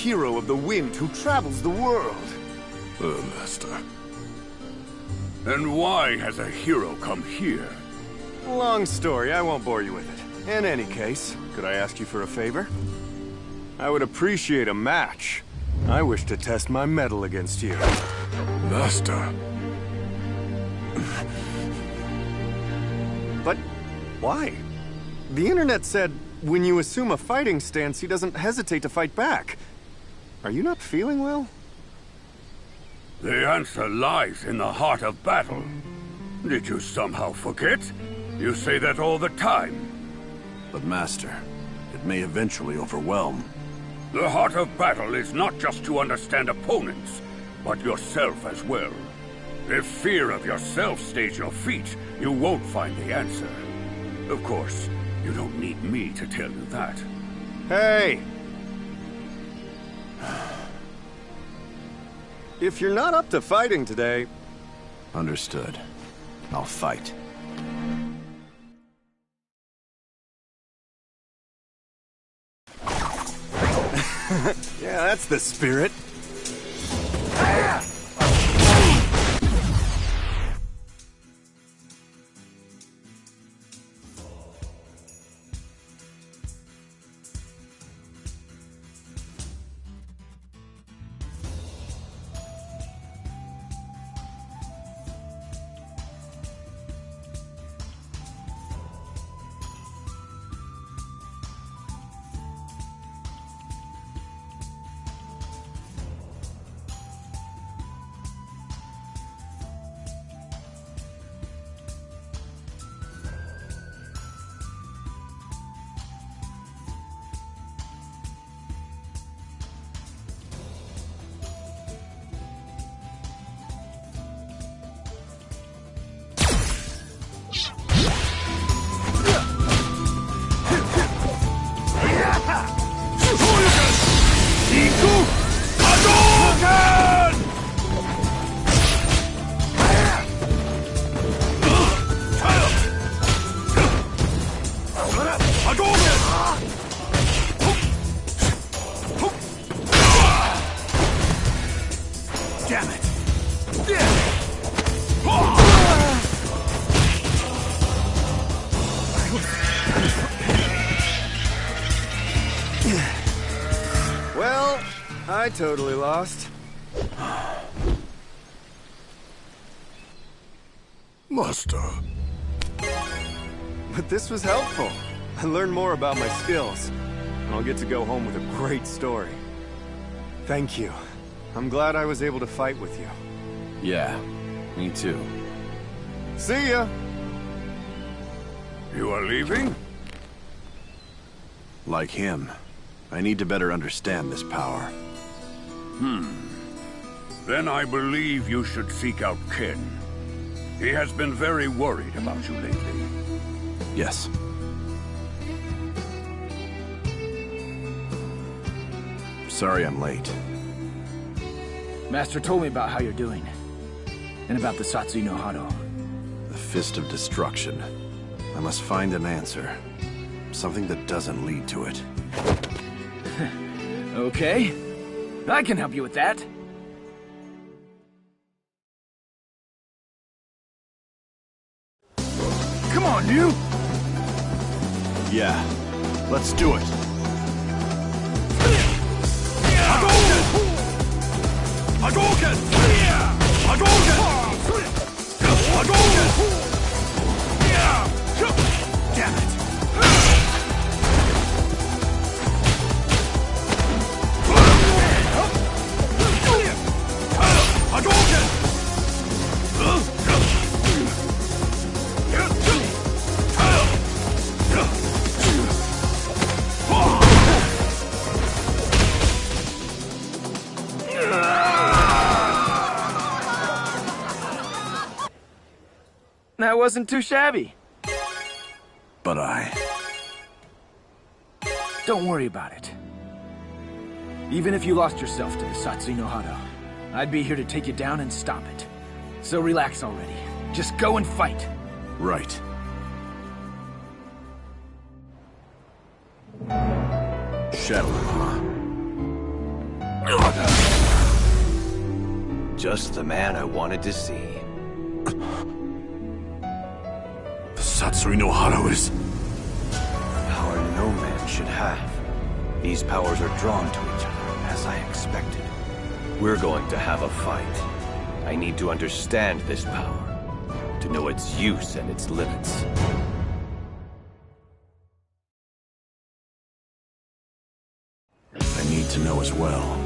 hero of the wind who travels the world. Master. And why has a hero come here? Long story, I won't bore you with it. In any case, could I ask you for a favor? I would appreciate a match. I wish to test my mettle against you. Master. But why? The internet said when you assume a fighting stance, he doesn't hesitate to fight back. Are you not feeling well? The answer lies in the heart of battle. Did you somehow forget? You say that all the time. But Master, it may eventually overwhelm. The heart of battle is not just to understand opponents, but yourself as well. If fear of yourself stays your feet, you won't find the answer. Of course, you don't need me to tell you that. Hey! If you're not up to fighting today... Understood. I'll fight. Yeah, that's the spirit. Well, I totally lost. Master. But this was helpful. I learned more about my skills. And I'll get to go home with a great story. Thank you. I'm glad I was able to fight with you. Yeah, me too. See ya! You are leaving? Like him, I need to better understand this power. Then I believe you should seek out Ken. He has been very worried about you lately. Yes. Sorry I'm late. Master told me about how you're doing. And about the Satsu no Hado. The Fist of Destruction. I must find an answer. Something that doesn't lead to it. Okay. I can help you with that. Come on, you! Yeah, let's do it. Hadouken! Hadouken! Hadouken! Damn it! That wasn't too shabby. But Don't worry about it. Even if you lost yourself to the Satsu no Hado, I'd be here to take you down and stop it. So relax already. Just go and fight. Right. Shadow, huh? Just the man I wanted to see. The Satsui no Hado is... Power no man should have. These powers are drawn to each other, as I expected. We're going to have a fight. I need to understand this power, to know its use and its limits. I need to know as well.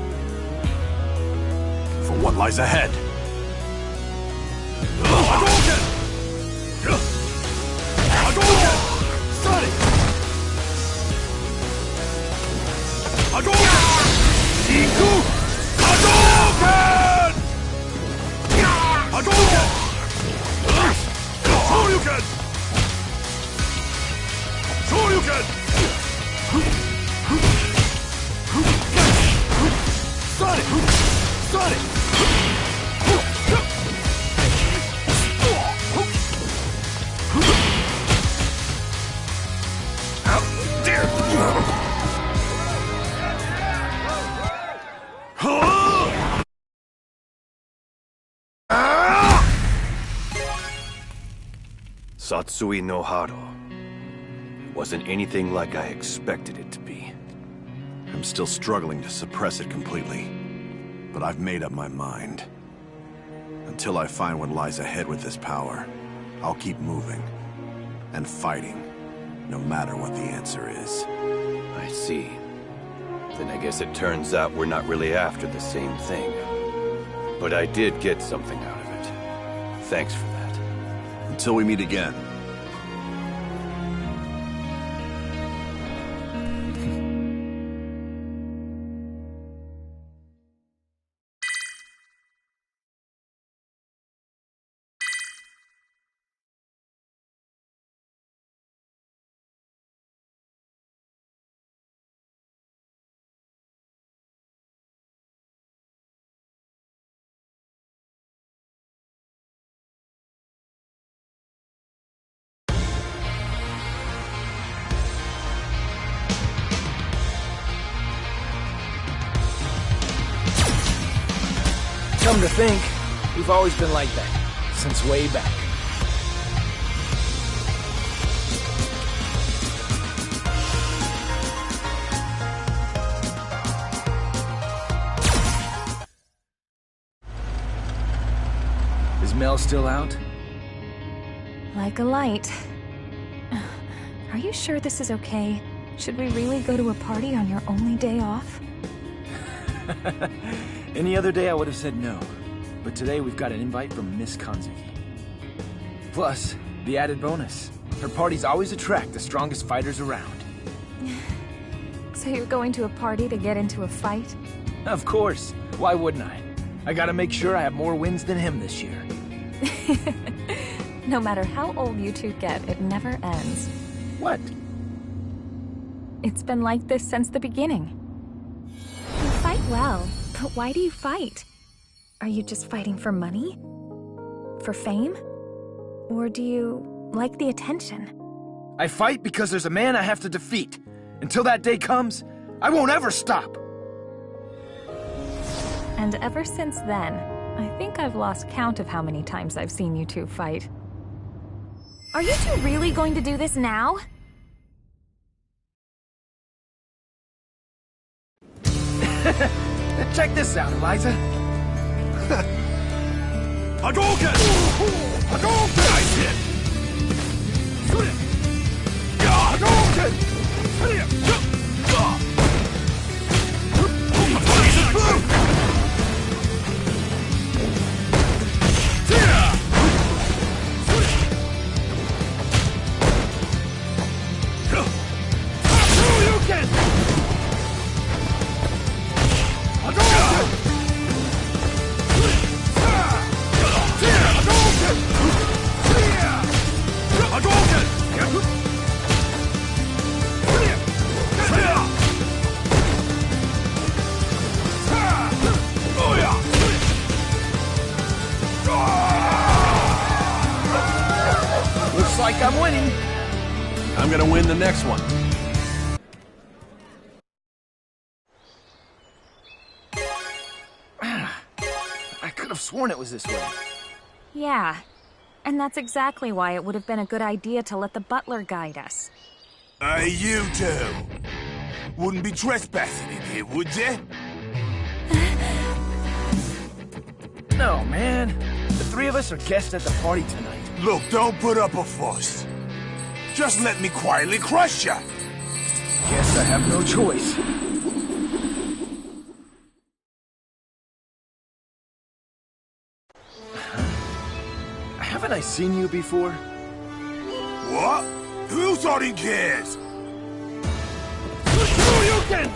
For what lies ahead. Hadouken! Hadouken! Sonic! Hadouken! Iku! Hadouken! Hadouken! Shoryuken! Shoryuken! Sonic! Sonic! Satsui no Hado wasn't anything like I expected it to be. I'm still struggling to suppress it completely, but I've made up my mind. Until I find what lies ahead with this power, I'll keep moving and fighting, no matter what the answer is. I see. Then I guess it turns out we're not really after the same thing. But I did get something out of it. Thanks for that. Until we meet again. Come to think, we've always been like that, since way back. Is Mel still out? Like a light. Are you sure this is okay? Should we really go to a party on your only day off? Any other day I would have said no. But today we've got an invite from Miss Kanzuki. Plus, the added bonus. Her parties always attract the strongest fighters around. So you're going to a party to get into a fight? Of course. Why wouldn't I? I gotta make sure I have more wins than him this year. No matter how old you two get, it never ends. What? It's been like this since the beginning. You fight well, but why do you fight? Are you just fighting for money? For fame? Or do you like the attention? I fight because there's a man I have to defeat. Until that day comes, I won't ever stop. And ever since then, I think I've lost count of how many times I've seen you two fight. Are you two really going to do this now? Check this out, Eliza. Hadouken! Hadouken! Nice hit! Hadouken! Looks like I'm winning. I'm gonna win the next one. have sworn it was this way. Yeah, and that's exactly why it would have been a good idea to let the butler guide us. Hey, you two. Wouldn't be trespassing in here, would you? No, man. The three of us are guests at the party tonight. Look, don't put up a fuss. Just let me quietly crush you. Guess I have no choice. Haven't I seen you before? What? Who thought he cares? You can!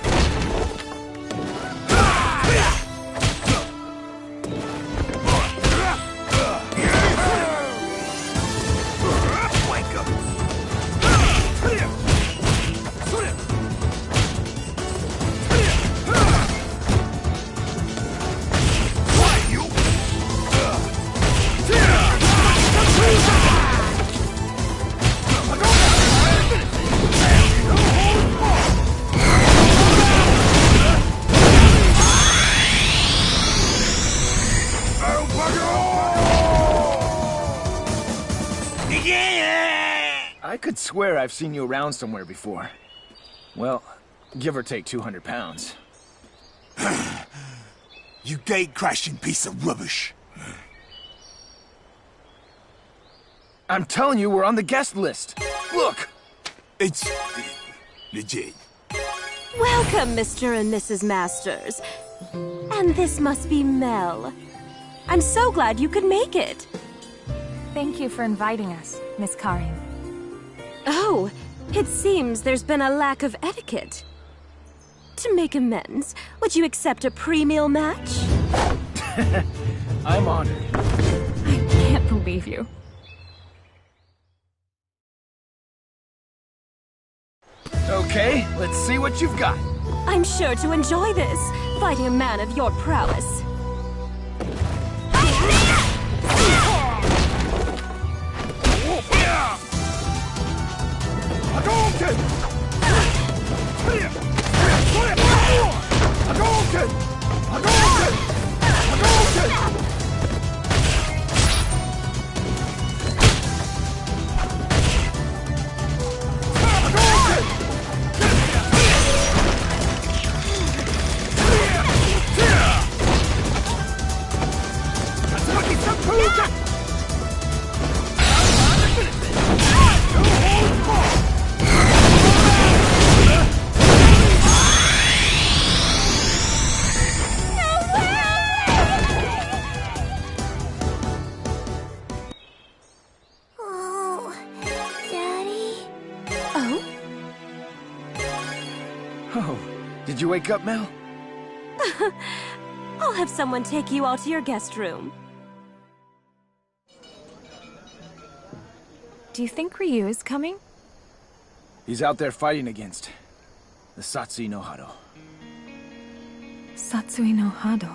I could swear I've seen you around somewhere before. Well, give or take 200 pounds. You gate-crashing piece of rubbish. I'm telling you, we're on the guest list. Look! It's legit. Welcome, Mr. and Mrs. Masters. And this must be Mel. I'm so glad you could make it. Thank you for inviting us, Miss Karin. Oh, it seems there's been a lack of etiquette. To make amends, would you accept a pre-meal match? I'm honored. I can't believe you. Okay, let's see what you've got. I'm sure to enjoy this, fighting a man of your prowess. Oh, did you wake up, Mel? I'll have someone take you all to your guest room. Do you think Ryu is coming? He's out there fighting against the Satsui no Hado. Satsui no Hado.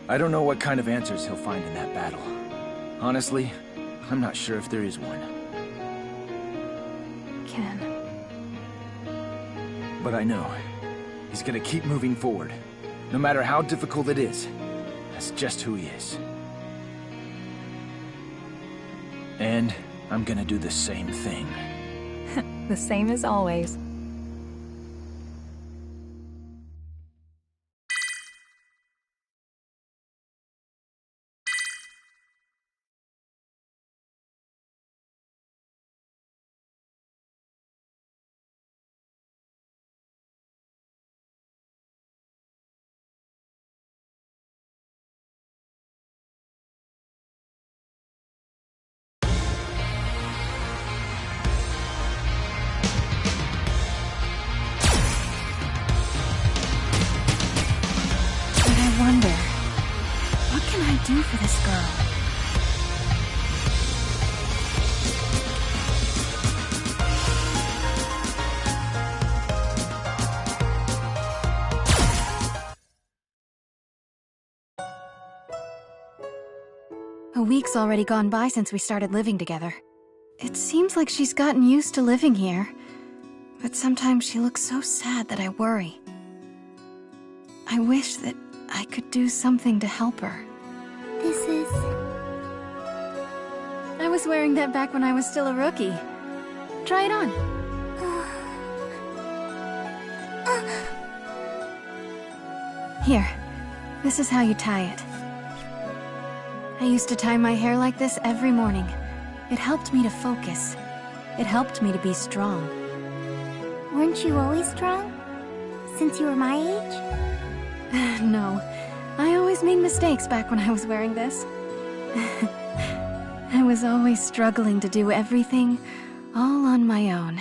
I don't know what kind of answers he'll find in that battle. Honestly, I'm not sure if there is one. Ken. But I know he's gonna keep moving forward, no matter how difficult it is. That's just who he is. And I'm gonna do the same thing. The same as always. Do for this girl. A week's already gone by since we started living together. It seems like she's gotten used to living here, but sometimes she looks so sad that I worry. I wish that I could do something to help her. nice. I was wearing that back when I was still a rookie. Try it on. Here, this is how you tie it. I used to tie my hair like this every morning. It helped me to focus. It helped me to be strong. Weren't you always strong? Since you were my age? No. I always made mistakes back when I was wearing this. I was always struggling to do everything all on my own.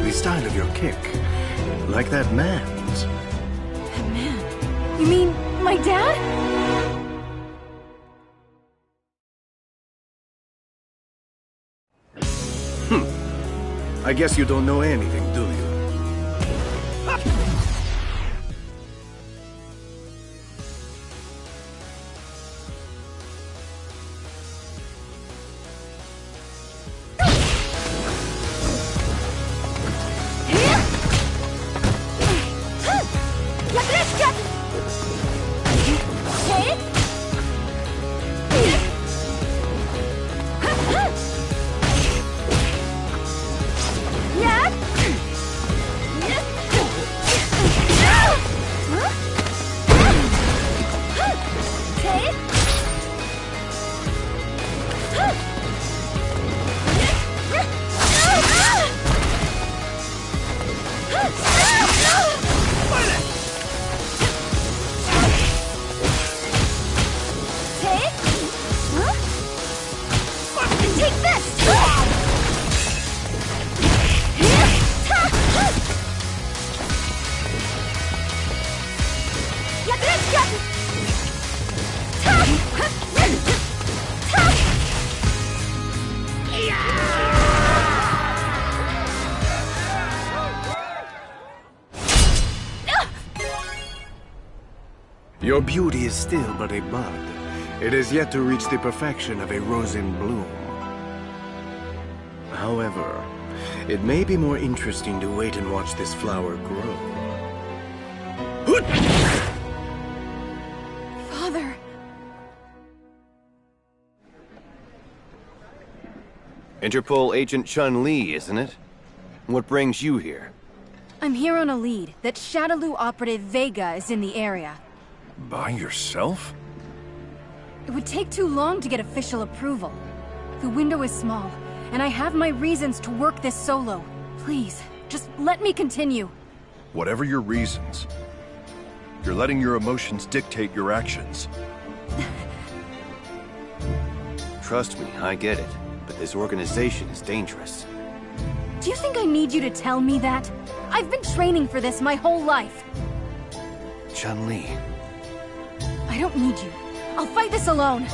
The style of your kick, like that man's. That man? You mean my dad? I guess you don't know anything, do you? Your beauty is still but a bud. It is yet to reach the perfection of a rose in bloom. However, it may be more interesting to wait and watch this flower grow. Father. Interpol Agent Chun-Li, isn't it? What brings you here? I'm here on a lead that Shadaloo operative Vega is in the area. By yourself? It would take too long to get official approval. The window is small, and I have my reasons to work this solo. Please, just let me continue. Whatever your reasons, you're letting your emotions dictate your actions. Trust me, I get it. But this organization is dangerous. Do you think I need you to tell me that? I've been training for this my whole life. Chun-Li. I don't need you. I'll fight this alone.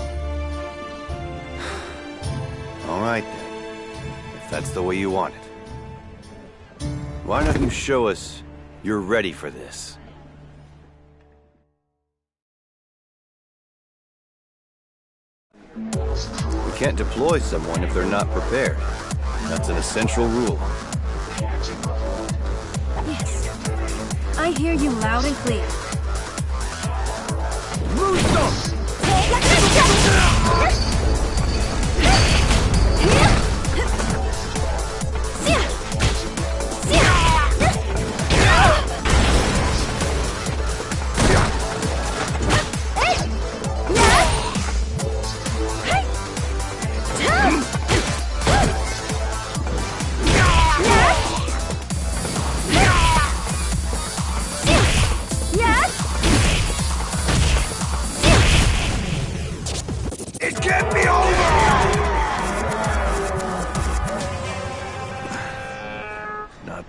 All right, then. If that's the way you want it. Why don't you show us you're ready for this? We can't deploy someone if they're not prepared. That's an essential rule. Yes. I hear you loud and clear.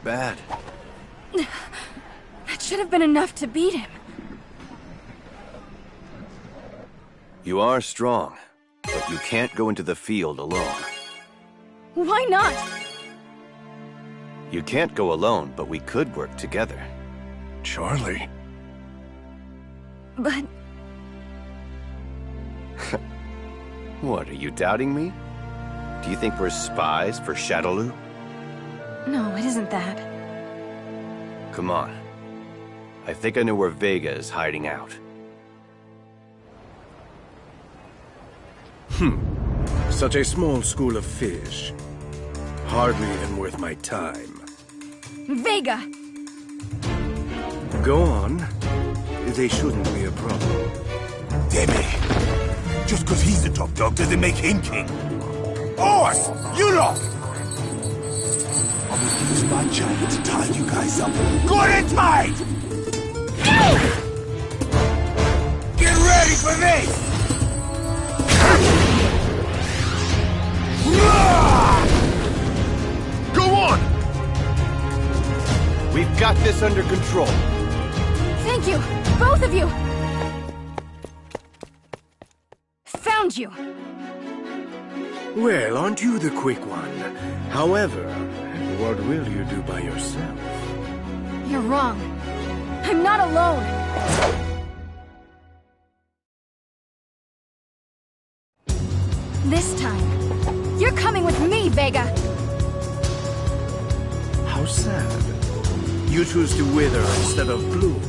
Bad. That should have been enough to beat him. You are strong, but you can't go into the field alone. Why not? You can't go alone, but we could work together. Charlie. But... What, are you doubting me? Do you think we're spies for Shadaloo? No, it isn't that. Come on. I think I know where Vega is hiding out. Such a small school of fish. Hardly even worth my time. Vega! Go on. They shouldn't be a problem. Damn it! Just because he's the top dog doesn't make him king. Horse! You lot! I will use my giant to tie you guys up good and tight! Get ready for this! Go on! We've got this under control. Thank you! Both of you! Found you! Well, aren't you the quick one? However, what will you do by yourself? You're wrong. I'm not alone! This time, you're coming with me, Vega! How sad. You choose to wither instead of bloom.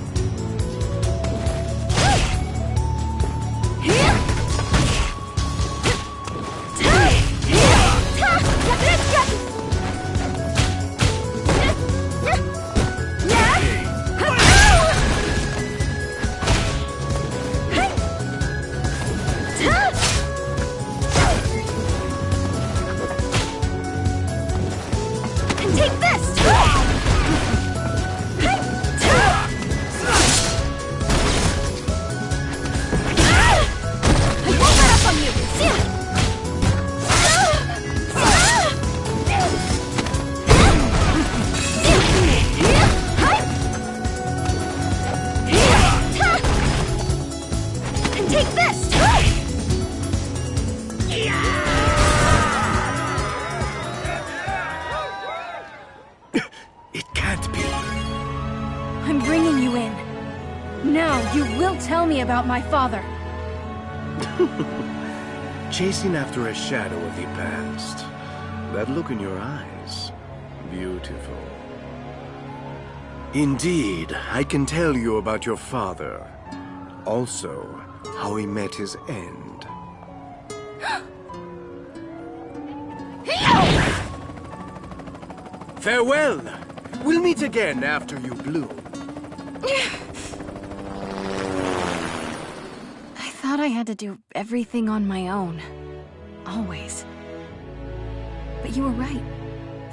About my father. Chasing after a shadow of the past. That look in your eyes. Beautiful. Indeed, I can tell you about your father. Also, how he met his end. Farewell! We'll meet again after you bloom. I thought I had to do everything on my own. Always. But you were right.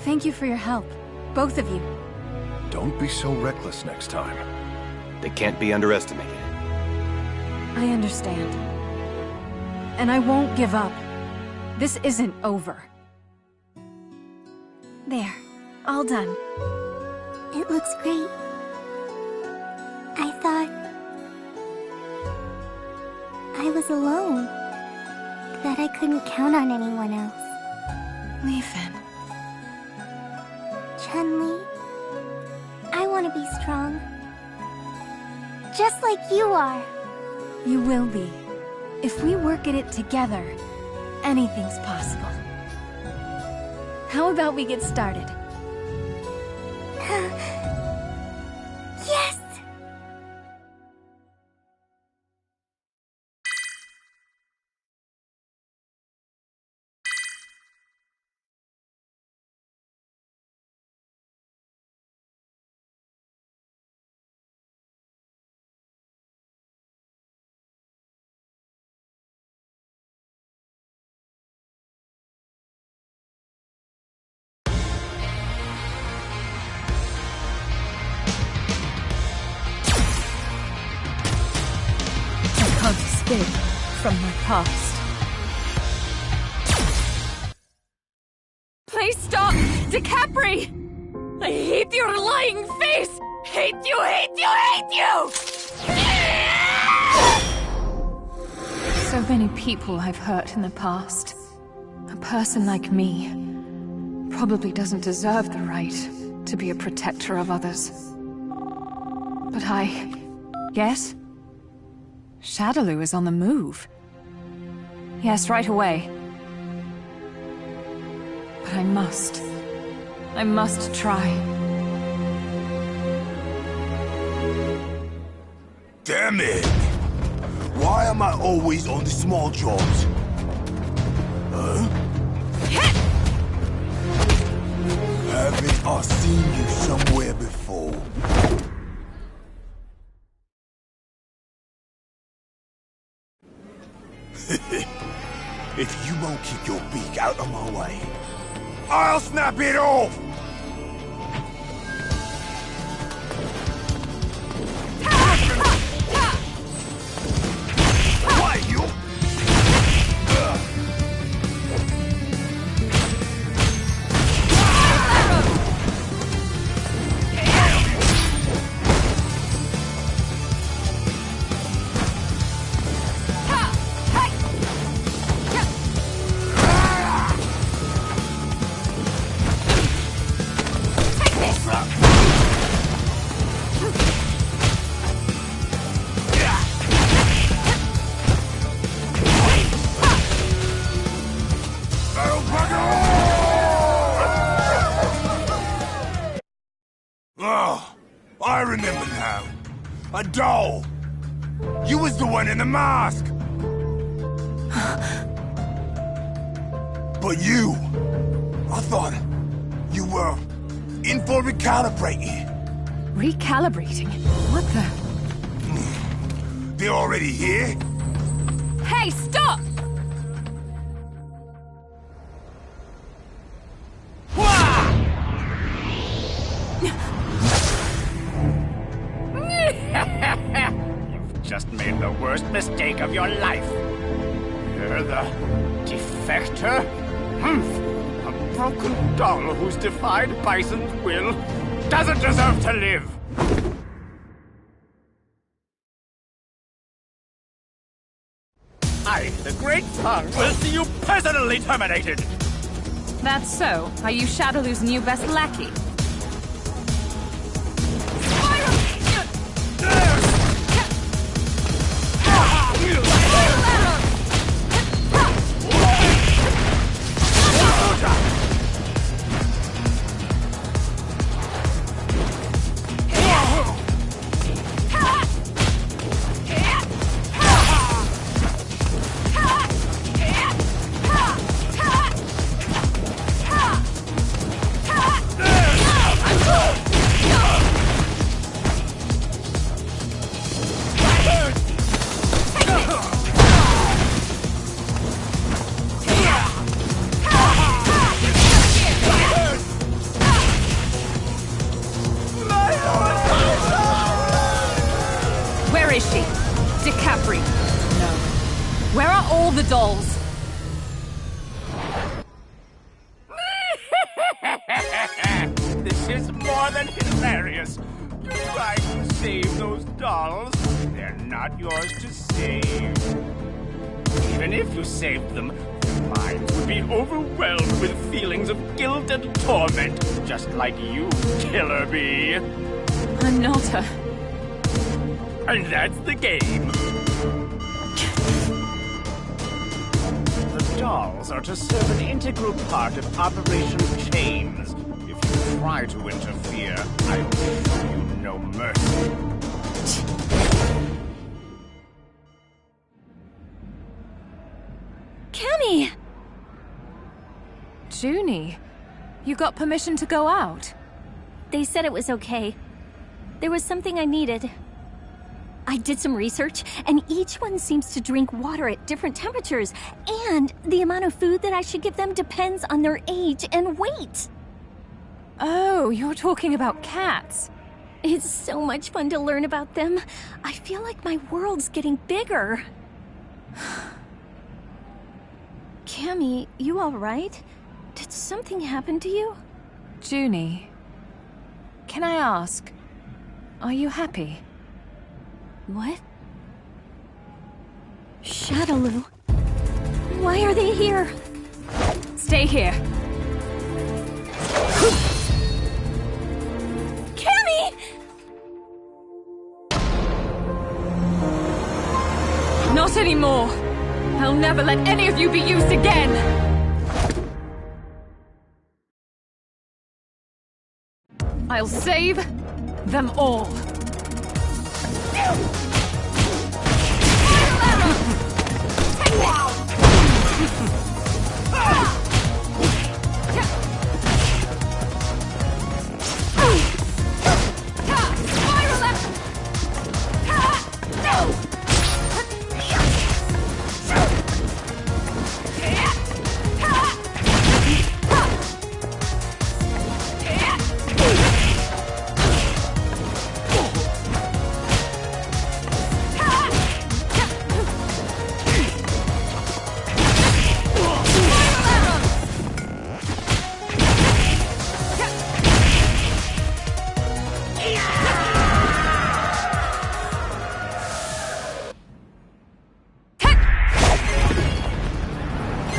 Thank you for your help. Both of you. Don't be so reckless next time. They can't be underestimated. I understand. And I won't give up. This isn't over. There. All done. It looks great. I thought I was alone. That I couldn't count on anyone else. Lee Fin. Chun-Li, I want to be strong. Just like you are. You will be. If we work at it together, anything's possible. How about we get started? Yes! Escape from my past. Please stop! DiCapri! I hate your lying face! Hate you, hate you, hate you! So many people I've hurt in the past. A person like me probably doesn't deserve the right to be a protector of others. But yes? Shadaloo is on the move. Yes, right away. But I must try. Damn it! Why am I always on the small jobs? Huh? Haven't I seen you somewhere before? If you won't keep your beak out of my way, I'll snap it off! Why, you? I remember now. A doll. You was the one in the mask. But you... I thought you were in for recalibrating. Recalibrating? What the? They're already here? Hey, stop! You've just made the worst mistake of your life. You're the defector? A broken doll who's defied Bison's will doesn't deserve to live. I, the Great Tongue, will see you personally terminated! That's so. Are you Shadowloo's new best lackey? Where are all the dolls? This is more than hilarious. You tried to save those dolls. They're not yours to save. Even if you saved them, their minds would be overwhelmed with feelings of guilt and torment, just like you, Killer Bee. I'm not a... And that's the game. The dolls are to serve an integral part of Operation Chains. If you try to interfere, I will show you no mercy. Cammy! Junie, you got permission to go out? They said it was okay. There was something I needed. I did some research, and each one seems to drink water at different temperatures, and the amount of food that I should give them depends on their age and weight. Oh, you're talking about cats. It's so much fun to learn about them. I feel like my world's getting bigger. Cammy, you all right? Did something happen to you? Junie, can I ask, are you happy? What? Shadowloo? Why are they here? Stay here. Cammy! Not anymore. I'll never let any of you be used again. I'll save them all.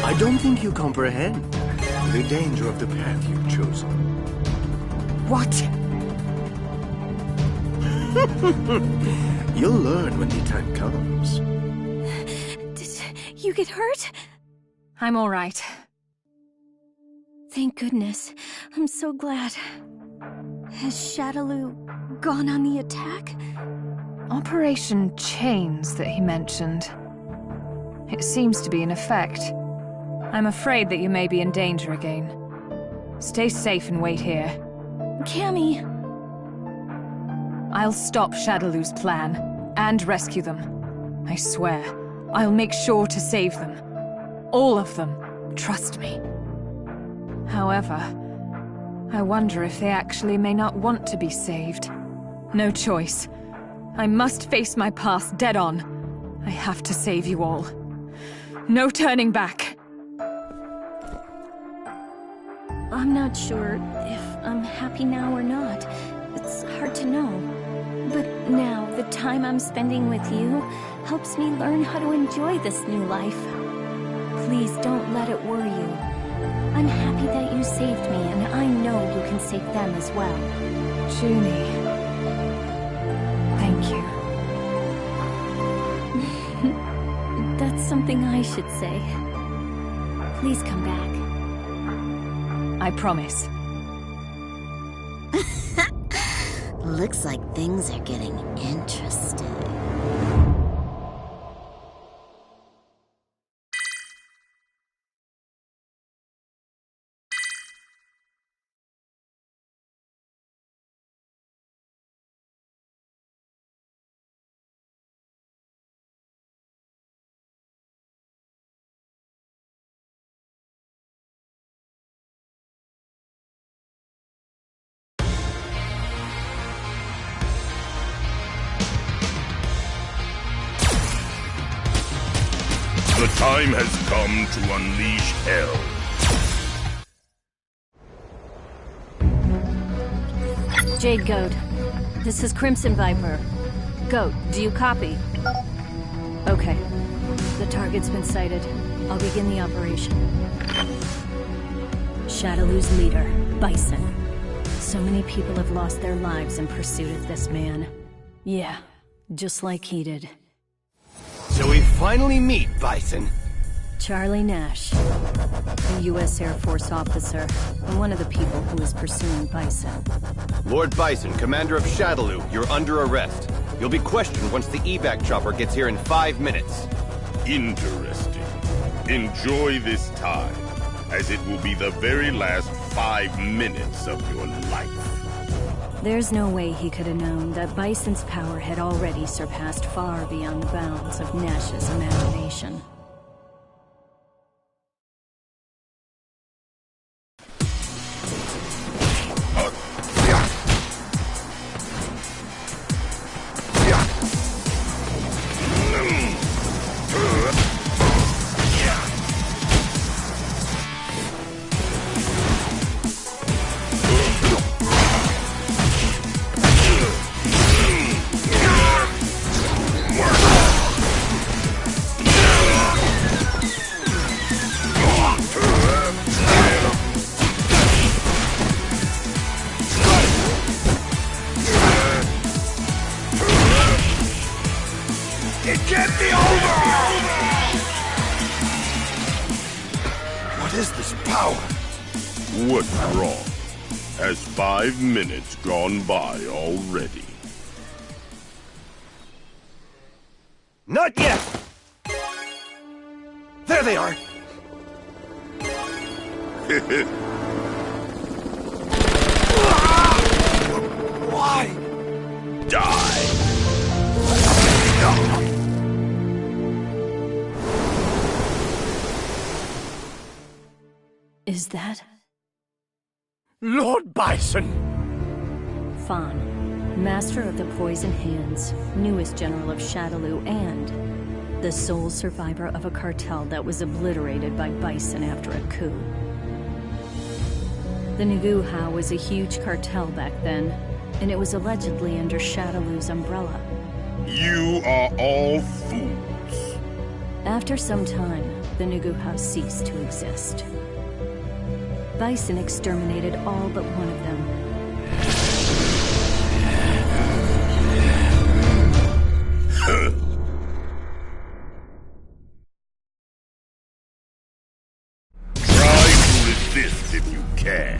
I don't think you comprehend the danger of the path you've chosen. What? You'll learn when the time comes. Did you get hurt? I'm all right. Thank goodness. I'm so glad. Has Shadaloo gone on the attack? Operation Chains that he mentioned. It seems to be in effect. I'm afraid that you may be in danger again. Stay safe and wait here. Cammy! I'll stop Shadaloo's plan, and rescue them. I swear, I'll make sure to save them. All of them. Trust me. However, I wonder if they actually may not want to be saved. No choice. I must face my past dead on. I have to save you all. No turning back. I'm not sure if I'm happy now or not. It's hard to know. But now, the time I'm spending with you helps me learn how to enjoy this new life. Please don't let it worry you. I'm happy that you saved me, and I know you can save them as well. Junie. Thank you. That's something I should say. Please come back. I promise. Looks like things are getting interesting. The time has come to unleash hell. Jade Goat, this is Crimson Viper. Goat, do you copy? Okay. The target's been sighted. I'll begin the operation. Shadaloo's leader, Bison. So many people have lost their lives in pursuit of this man. Yeah, just like he did. So we finally meet, Bison. Charlie Nash, a U.S. Air Force officer, and one of the people who is pursuing Bison. Lord Bison, commander of Shadaloo, you're under arrest. You'll be questioned once the evac chopper gets here in 5 minutes. Interesting. Enjoy this time, as it will be the very last 5 minutes of your life. There's no way he could have known that Bison's power had already surpassed far beyond the bounds of Nash's imagination. It can't be over! What is this power? What's wrong? Has 5 minutes gone by already? Not yet! There they are! Why? Die! Is that Lord Bison! Fawn, master of the Poison Hands, newest general of Shadaloo, and the sole survivor of a cartel that was obliterated by Bison after a coup. The Nguha was a huge cartel back then, and it was allegedly under Shadaloo's umbrella. You are all fools. After some time, the Nguha ceased to exist. Bison exterminated all but one of them. Try to resist if you can.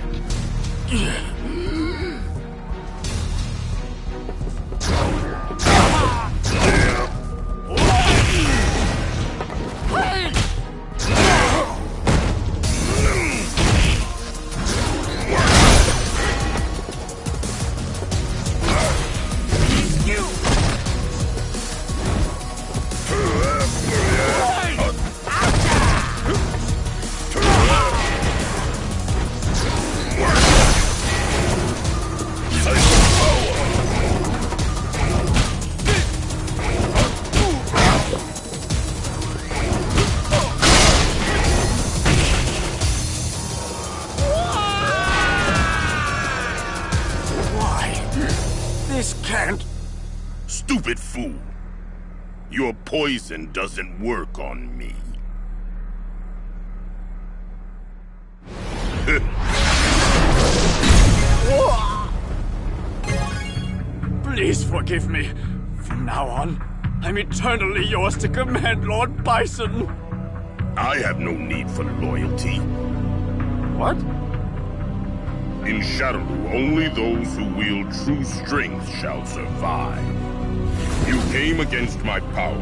This can't... Stupid fool. Your poison doesn't work on me. Please forgive me. From now on, I'm eternally yours to command, Lord Bison. I have no need for loyalty. What? In Shadaloo, only those who wield true strength shall survive. You came against my power,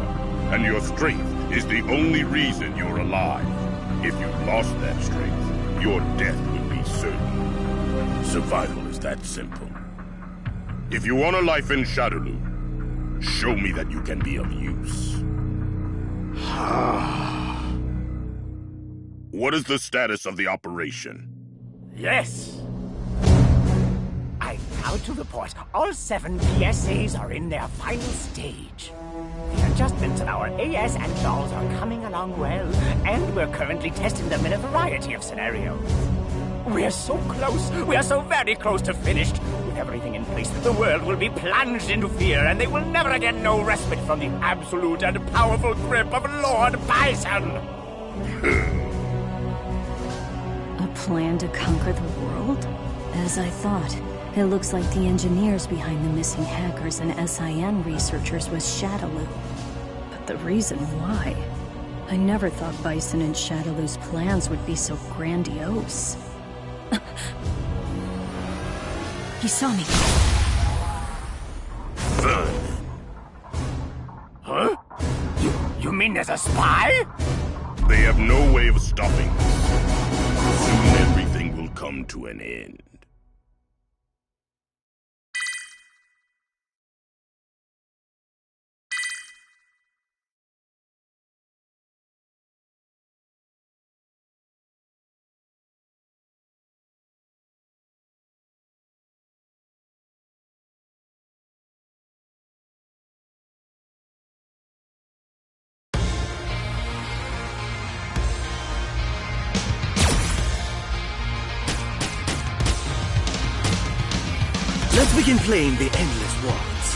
and your strength is the only reason you're alive. If you lost that strength, your death would be certain. Survival is that simple. If you want a life in Shadaloo, show me that you can be of use. What is the status of the operation? Yes. I'm proud to report all 7 PSAs are in their final stage. The adjustments in our AS and dolls are coming along well, and we're currently testing them in a variety of scenarios. We're so close, we are so very close to finished. With everything in place, the world will be plunged into fear, and they will never again know respite from the absolute and powerful grip of Lord Bison. A plan to conquer the world? As I thought. It looks like the engineers behind the missing hackers and SIN researchers was Shadaloo. But the reason why? I never thought Bison and Shadaloo's plans would be so grandiose. He saw me. Huh? You mean there's a spy? They have no way of stopping us. Soon everything will come to an end. Let's begin playing the endless waltz.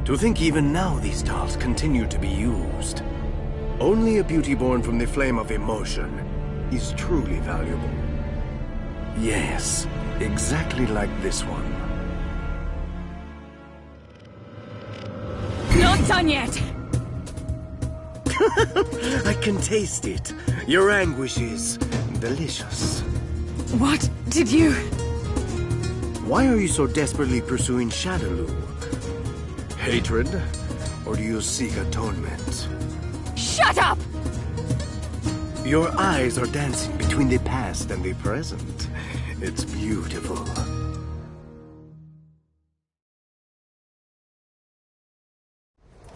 To think even now these dolls continue to be used. Only a beauty born from the flame of emotion is truly valuable. Yes, exactly like this one. Not done yet! I can taste it. Your anguish is delicious. What did you... Why are you so desperately pursuing Shadaloo? Hatred? Or do you seek atonement? Shut up! Your eyes are dancing between the past and the present. It's beautiful.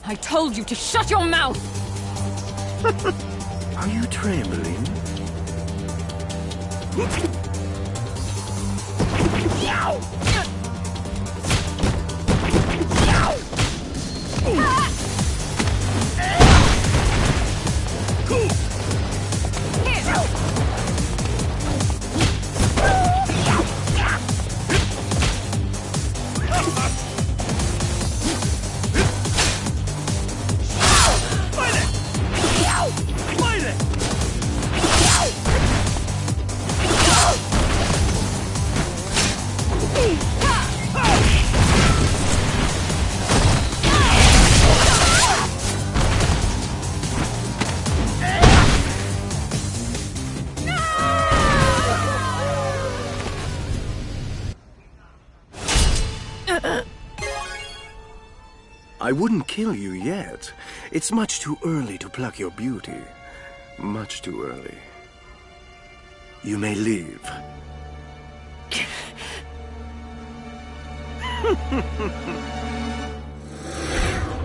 I told you to shut your mouth! Are you trembling? I wouldn't kill you yet. It's much too early to pluck your beauty. Much too early. You may leave.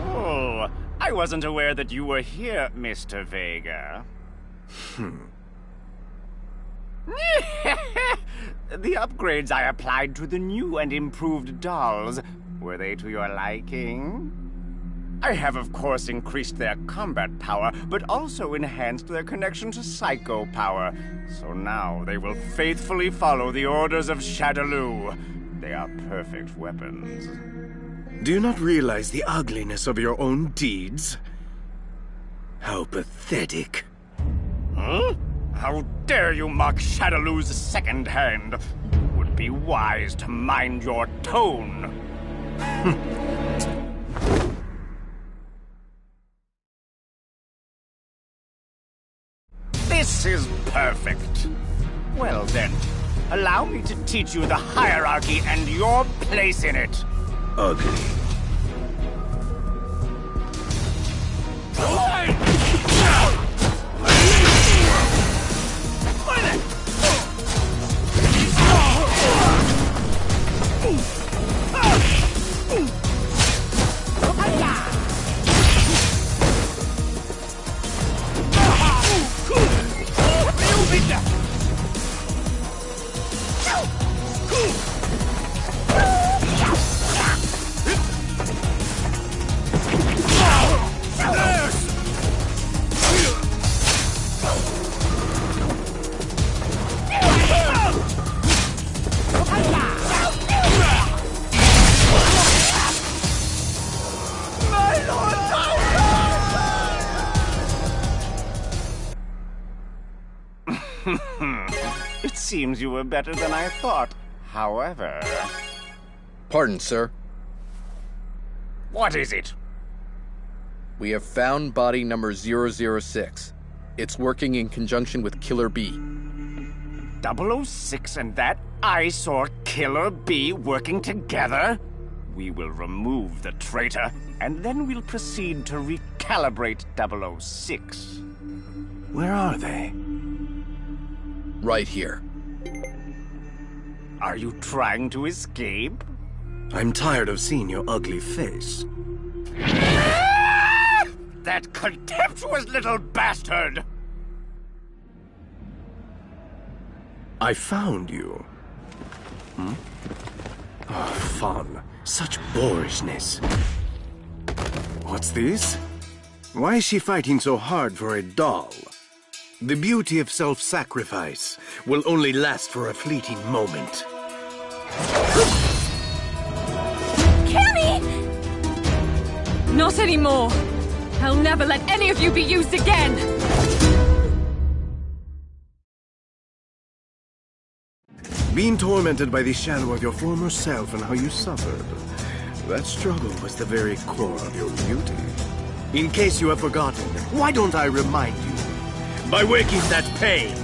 Oh, I wasn't aware that you were here, Mr. Vega. The upgrades I applied to the new and improved dolls, were they to your liking? I have, of course, increased their combat power, but also enhanced their connection to psycho power. So now they will faithfully follow the orders of Shadaloo. They are perfect weapons. Do you not realize the ugliness of your own deeds? How pathetic. Huh? How dare you mock Shadaloo's second hand? You would be wise to mind your tone. This is perfect. Well then, allow me to teach you the hierarchy and your place in it. Ugly. It seems you were better than I thought. However... Pardon, sir. What is it? We have found body number 006. It's working in conjunction with Killer B. 006 and that eyesore Killer B working together? We will remove the traitor, and then we'll proceed to recalibrate 006. Where are they? Right here. Are you trying to escape? I'm tired of seeing your ugly face. That contemptuous little bastard! I found you. Oh, fun. Such boorishness. What's this? Why is she fighting so hard for a doll? The beauty of self-sacrifice will only last for a fleeting moment. Cammy! Not anymore! I'll never let any of you be used again! Being tormented by the shadow of your former self and how you suffered. That struggle was the very core of your beauty. In case you have forgotten, why don't I remind you? By waking that pain!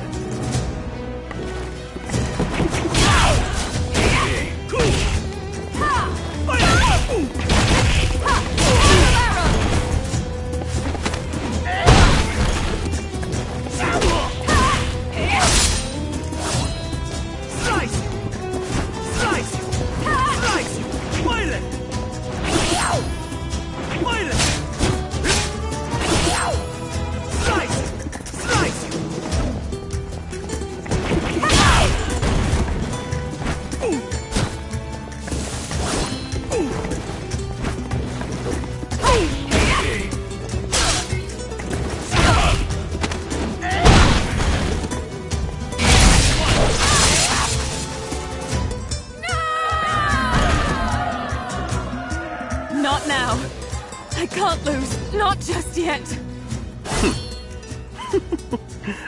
can't lose. Not just yet.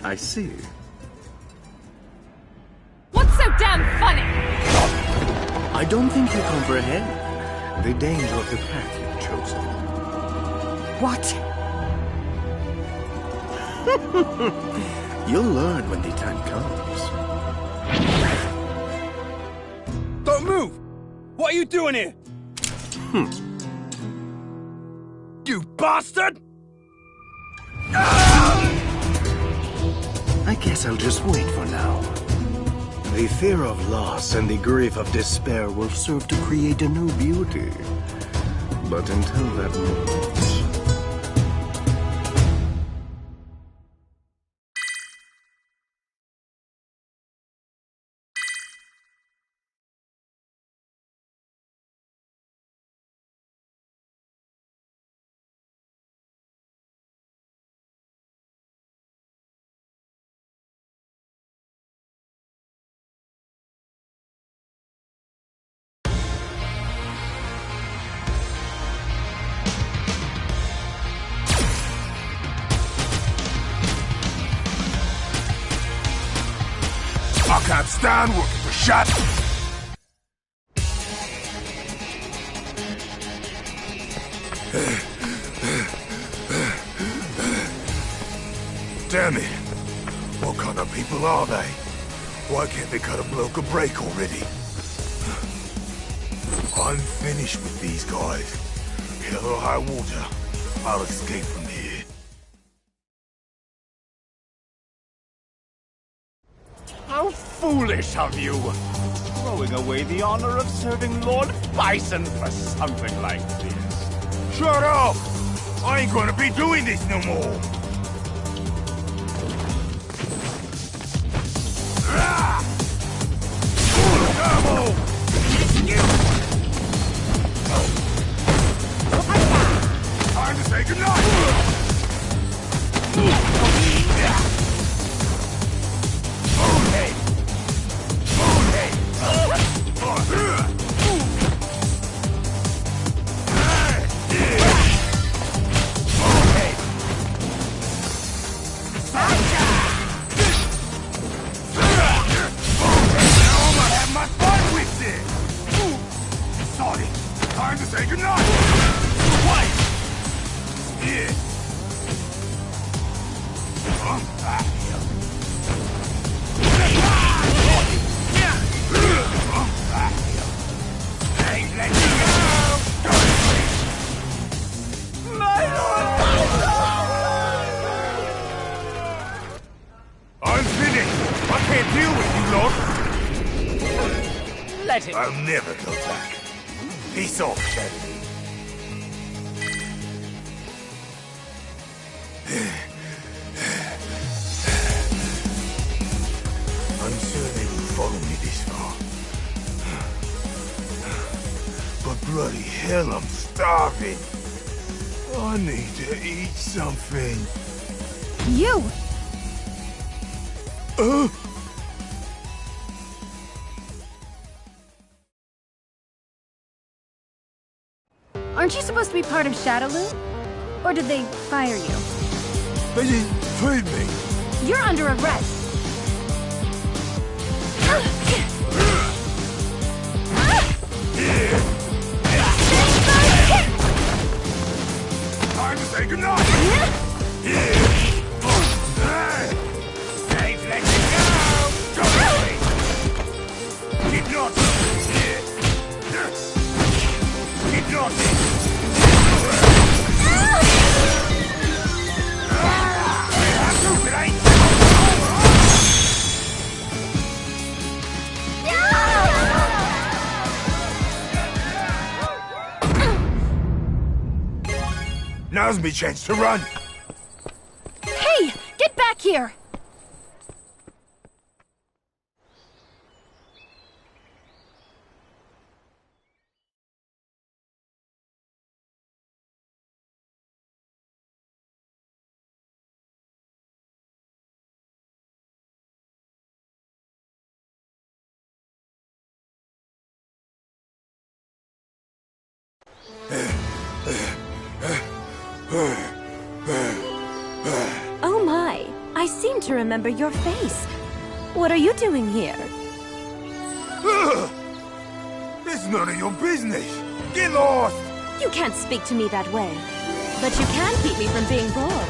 I see. What's so damn funny? I don't think you comprehend the danger of the path you've chosen. What? You'll learn when the time comes. Don't move! What are you doing here? You bastard! I guess I'll just wait for now. The fear of loss and the grief of despair will serve to create a new beauty. But until that moment... I can't stand working for shot. Damn it. What kind of people are they? Why can't they cut a bloke a break already? I'm finished with these guys. Hell or high water, I'll escape from here. How foolish of you! Throwing away the honor of serving Lord Bison for something like this. Shut up! I ain't gonna be doing this no more! Time to say goodnight! Time to say goodnight! Twice! Yeah! Hey, let me go! I'm finished! I can't deal with you, Lord! Let it. I'll never go back. Peace off, Kennedy. I'm sure they will follow me this far. But bloody hell, I'm starving. I need to eat something. You! Aren't you supposed to be part of Shadowloo? Or did they fire you? They didn't feed me. You're under arrest. Time to say goodnight! Hey, let me go! Go away! Keep not! Keep not! Now's me chance to run! Hey! Get back here! Oh my, I seem to remember your face. What are you doing here? It's none of your business. Get lost! You can't speak to me that way. But you can keep me from being bored.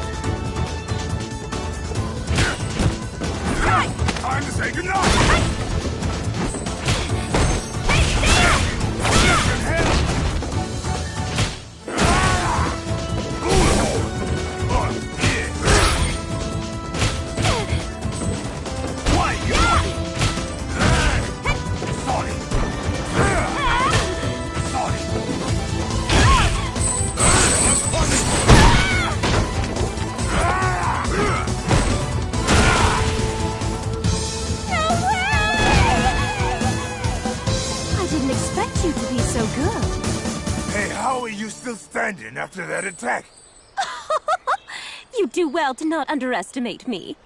Time to say goodnight! Standing after that attack. You do well to not underestimate me.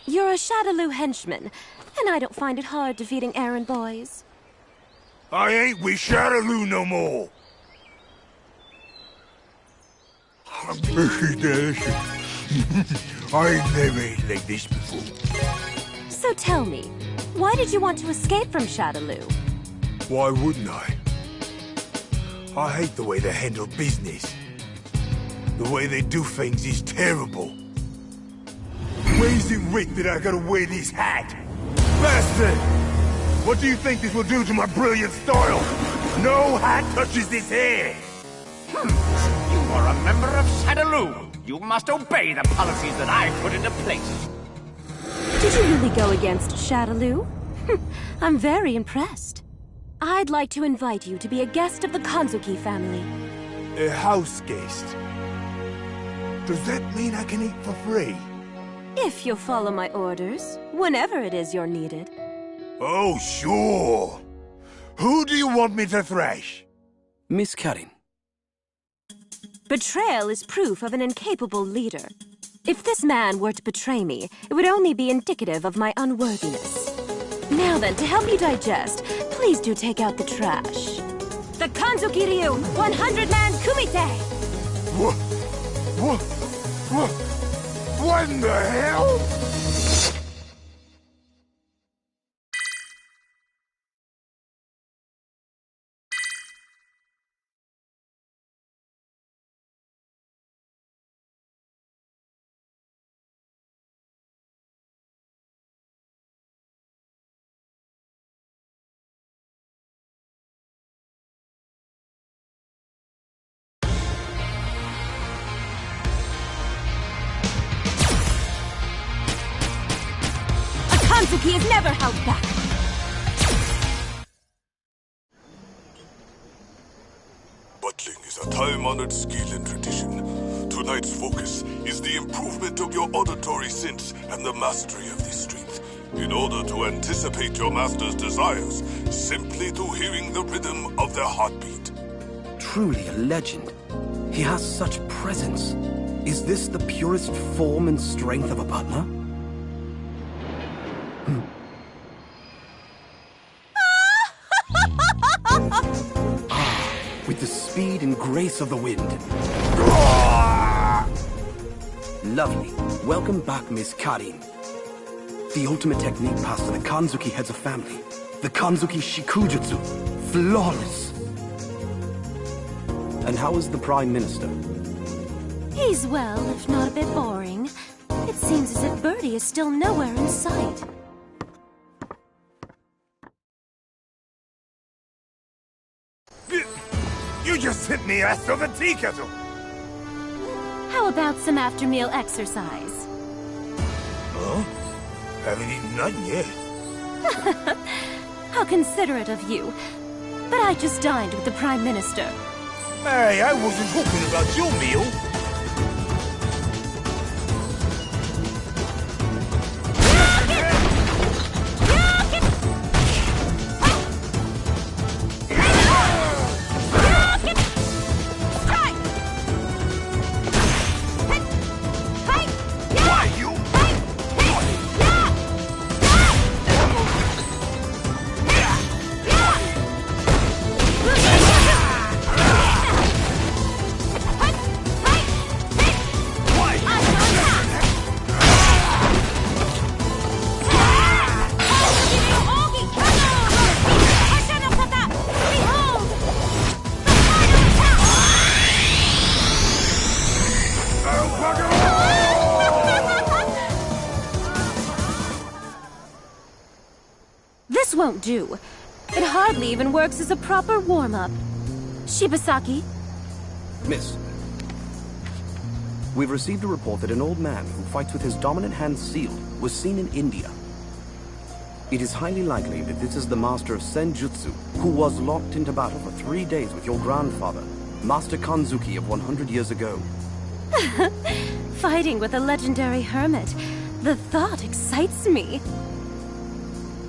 You're a Shadaloo henchman, and I don't find it hard defeating errand boys. I ain't with Shadaloo no more. I ain't never ate like this before. So tell me, why did you want to escape from Shadaloo? Why wouldn't I? I hate the way they handle business. The way they do things is terrible. Where's it written that I gotta wear this hat? Bastard! What do you think this will do to my brilliant style? No hat touches this hair! You are a member of Shadaloo. You must obey the policies that I put into place. Did you really go against Shadaloo? I'm very impressed. I'd like to invite you to be a guest of the Kanzuki family. A house guest? Does that mean I can eat for free? If you'll follow my orders, whenever it is you're needed. Oh, sure. Who do you want me to thrash? Miss Karin. Betrayal is proof of an incapable leader. If this man were to betray me, it would only be indicative of my unworthiness. Now then, to help you digest, please do take out the trash. The Kanzuki Ryu 100-man kumite! What in the hell? Kanzuki is never held back. Butling is a time-honored skill and tradition. Tonight's focus is the improvement of your auditory sense and the mastery of this strength. In order to anticipate your master's desires, simply through hearing the rhythm of their heartbeat. Truly a legend. He has such presence. Is this the purest form and strength of a butler? With the speed and grace of the wind. Lovely. Welcome back, Miss Karin. The ultimate technique passed to the Kanzuki heads of family. The Kanzuki Shikujutsu. Flawless. And how is the Prime Minister? He's well, if not a bit boring. It seems as if Birdie is still nowhere in sight. You just hit me ass of a tea kettle! How about some after-meal exercise? Huh? Haven't eaten nothing yet. How considerate of you. But I just dined with the Prime Minister. Hey, I wasn't talking about your meal. This won't do. It hardly even works as a proper warm-up. Shibasaki? Miss, we've received a report that an old man who fights with his dominant hand sealed was seen in India. It is highly likely that this is the master of Senjutsu, who was locked into battle for 3 days with your grandfather, Master Kanzuki of 100 years ago. Fighting with a legendary hermit. The thought excites me.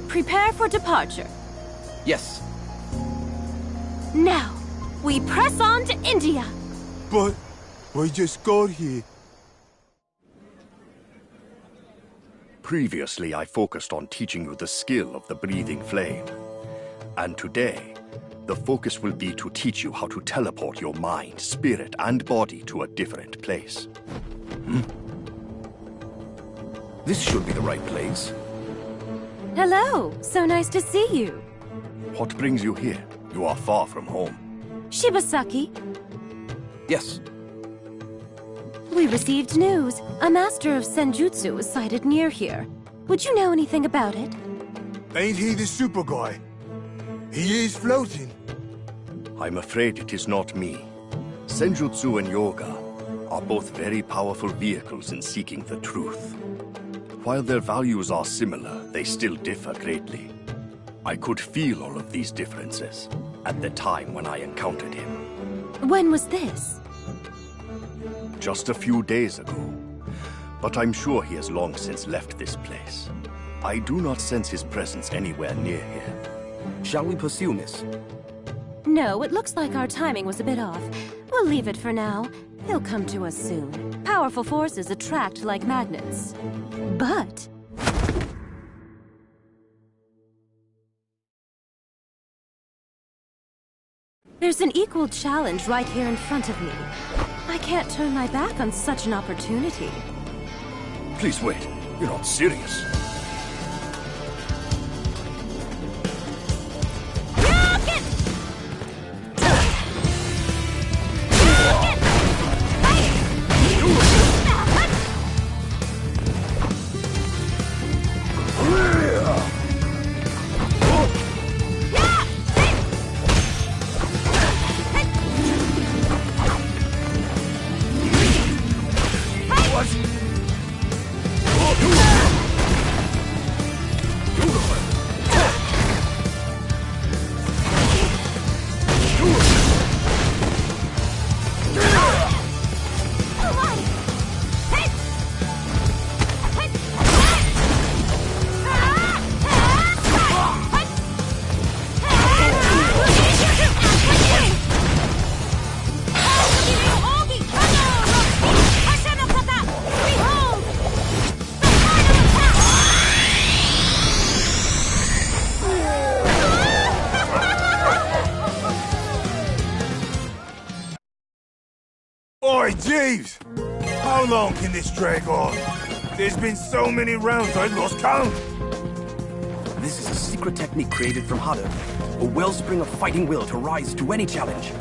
Prepare for departure. Yes. Now, we press on to India. But we just got here. Previously, I focused on teaching you the skill of the breathing flame. And today, the focus will be to teach you how to teleport your mind, spirit, and body to a different place. This should be the right place. Hello, so nice to see you. What brings you here? You are far from home. Shibasaki? Yes. We received news. A master of Senjutsu was sighted near here. Would you know anything about it? Ain't he the super guy? He is floating. I'm afraid it is not me. Senjutsu and yoga are both very powerful vehicles in seeking the truth. While their values are similar, they still differ greatly. I could feel all of these differences at the time when I encountered him. When was this? Just a few days ago. But I'm sure he has long since left this place. I do not sense his presence anywhere near here. Shall we pursue, miss? No, it looks like our timing was a bit off. We'll leave it for now. He'll come to us soon. Powerful forces attract like magnets. But... there's an equal challenge right here in front of me. I can't turn my back on such an opportunity. Please wait. You're not serious. Oi, Jeeves! How long can this drag on? There's been so many rounds I lost count! This is a secret technique created from Hada, a wellspring of fighting will to rise to any challenge.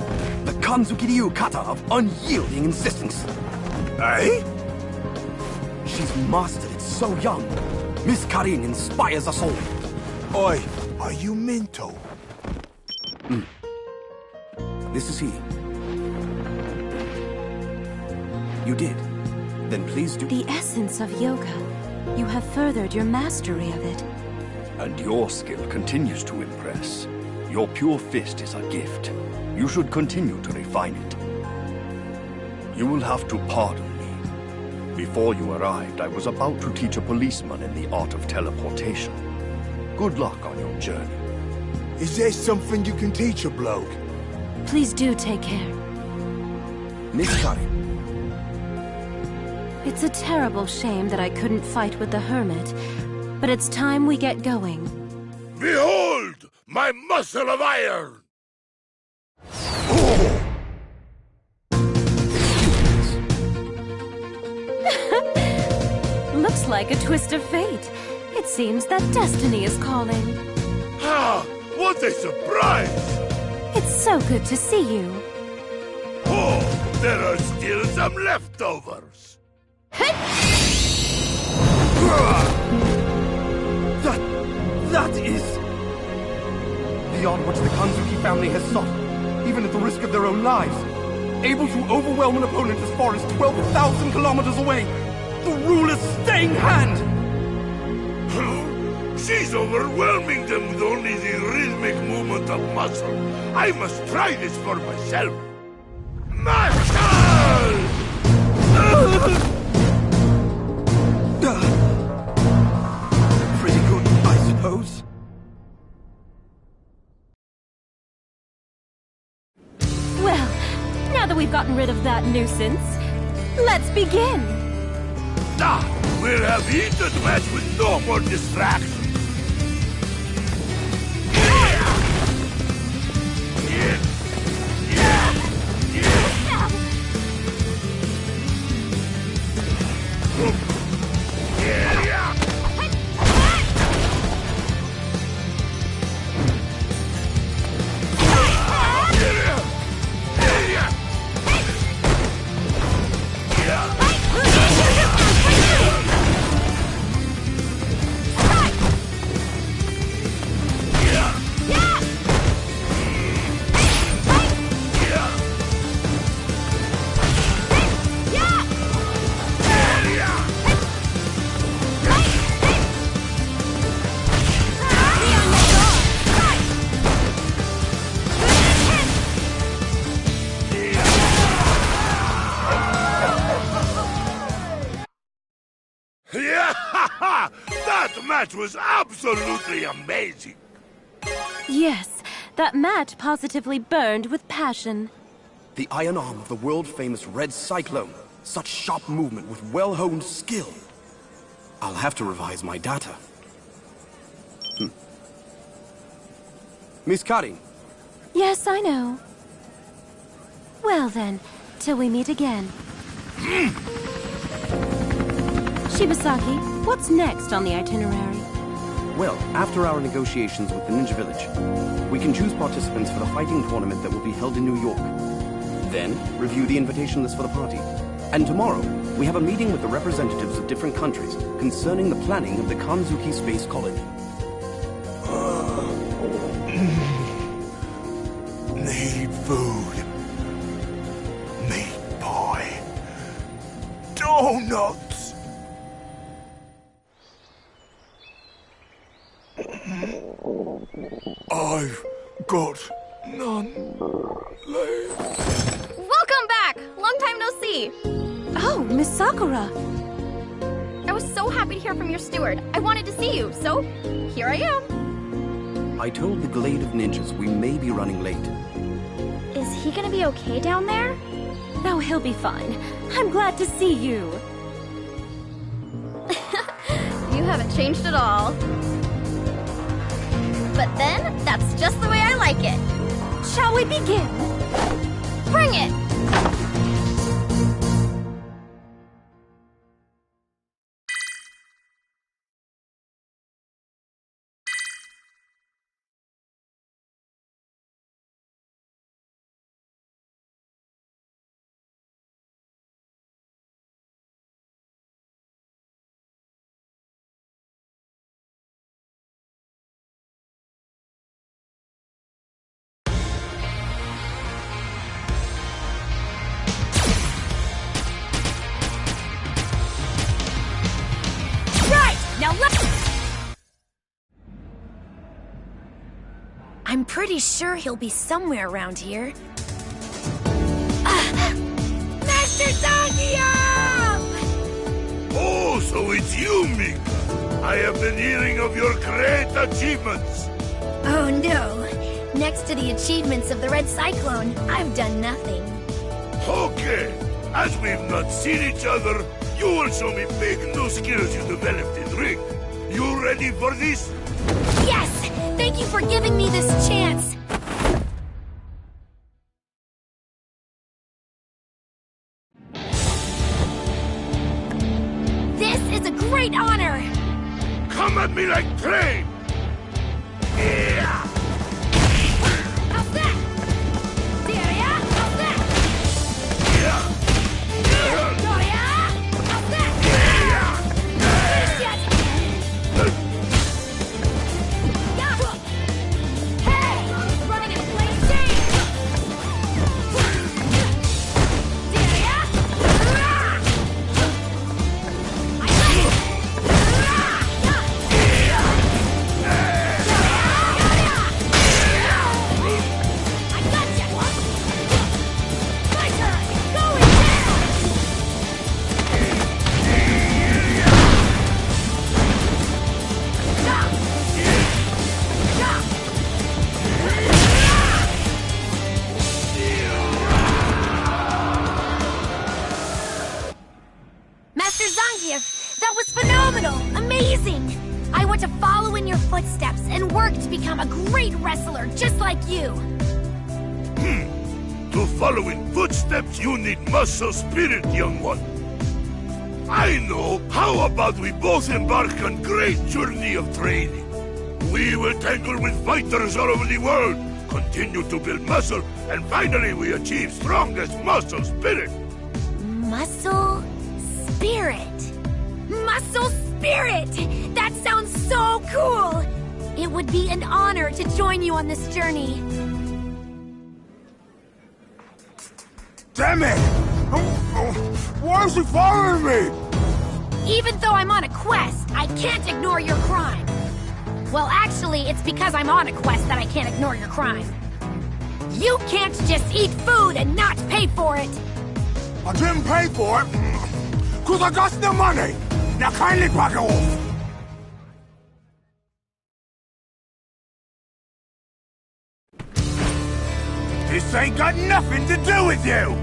The Kanzuki Ryu kata of unyielding insistence. Eh? She's mastered it so young. Miss Karin inspires us all. Oi, are you mental? This is he. You did. Then please do... the essence of yoga. You have furthered your mastery of it. And your skill continues to impress. Your pure fist is a gift. You should continue to refine it. You will have to pardon me. Before you arrived, I was about to teach a policeman in the art of teleportation. Good luck on your journey. Is there something you can teach a bloke? Please do take care. Miss Karin. It's a terrible shame that I couldn't fight with the hermit, but it's time we get going. Behold, my muscle of iron! Looks like a twist of fate. It seems that destiny is calling. Ah, what a surprise! It's so good to see you. Oh, there are still some leftovers. That is... beyond which the Kanzuki family has sought, even at the risk of their own lives. Able to overwhelm an opponent as far as 12,000 kilometers away. The ruler's staying hand! She's overwhelming them with only the rhythmic movement of muscle. I must try this for myself. Marshal! Pretty good, I suppose. Well, now that we've gotten rid of that nuisance, let's begin! We'll have heated match with no more distractions. That match was absolutely amazing! Yes, that match positively burned with passion. The iron arm of the world-famous Red Cyclone. Such sharp movement with well-honed skill. I'll have to revise my data. Miss Karin. Yes, I know. Well then, till we meet again. Shibasaki, what's next on the itinerary? Well, after our negotiations with the Ninja Village, we can choose participants for the fighting tournament that will be held in New York. Then, review the invitation list for the party. And tomorrow, we have a meeting with the representatives of different countries concerning the planning of the Kanzuki Space Colony. Need food. Meat pie. Donuts. I've got none left. Welcome back! Long time no see. Oh, Miss Sakura. I was so happy to hear from your steward. I wanted to see you, so here I am. I told the Glade of Ninjas we may be running late. Is he gonna be okay down there? No, he'll be fine. I'm glad to see you. You haven't changed at all. But then, that's just the way I like it. Shall we begin? Bring it! Now I'm pretty sure he'll be somewhere around here. Master Takio! Oh, so it's you, Mika. I have been hearing of your great achievements. Oh no. Next to the achievements of the Red Cyclone, I've done nothing. Okay. As we've not seen each other, you will show me big new skills you developed in Ring. You ready for this? Yes! Thank you for giving me this chance! This is a great honor! Come at me like train! Yeah! How's that? Daria, how's that? Yeah! Daria, how's that? Finish it! Yeah! Hey! become a great wrestler just like you. To follow in footsteps, you need muscle spirit, young one. I know. How about we both embark on great journey of training? We will tangle with fighters all over the world, continue to build muscle, and finally we achieve strongest muscle spirit. Muscle spirit. Muscle spirit! That sounds so cool! It would be an honor to join you on this journey. Damn it! Why is he following me? Even though I'm on a quest, I can't ignore your crime. Well, actually, it's because I'm on a quest that I can't ignore your crime. You can't just eat food and not pay for it. I didn't pay for it, because I got no money. Now kindly back off. This ain't got nothing to do with you!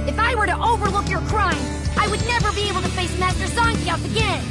If I were to overlook your crime, I would never be able to face Master Zangief again!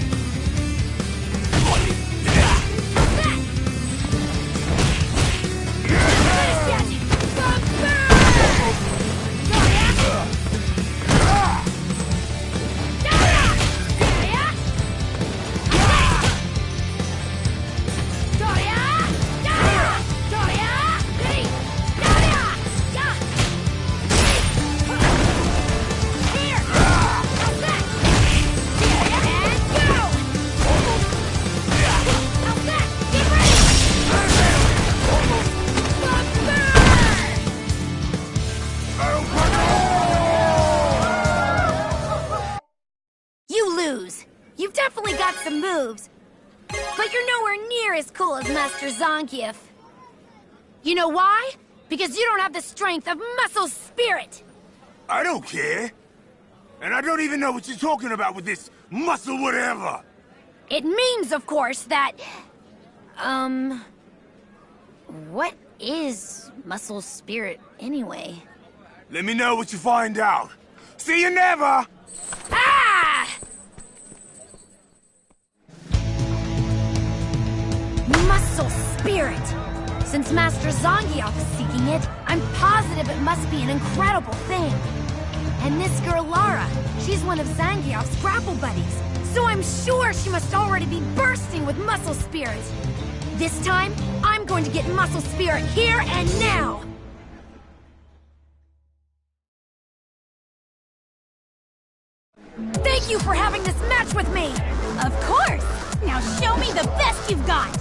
You've definitely got some moves, but you're nowhere near as cool as Master Zangief. You know why? Because you don't have the strength of muscle spirit. I don't care. And I don't even know what you're talking about with this muscle whatever. It means, of course, that... What is muscle spirit, anyway? Let me know what you find out. See you never! Ah! Muscle spirit! Since Master Zangief is seeking it, I'm positive it must be an incredible thing. And this girl Lara, she's one of Zangief's grapple buddies, so I'm sure she must already be bursting with muscle spirit. This time, I'm going to get muscle spirit here and now! Thank you for having this match with me! Of course! Now show me the best you've got!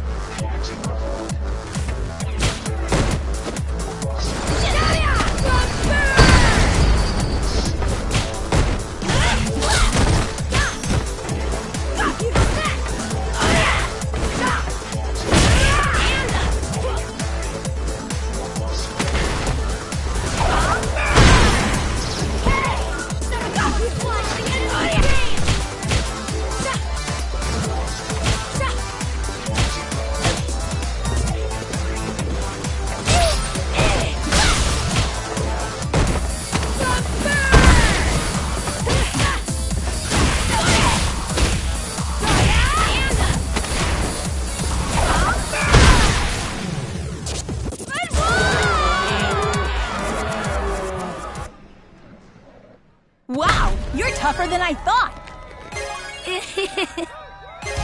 Wow, you're tougher than I thought!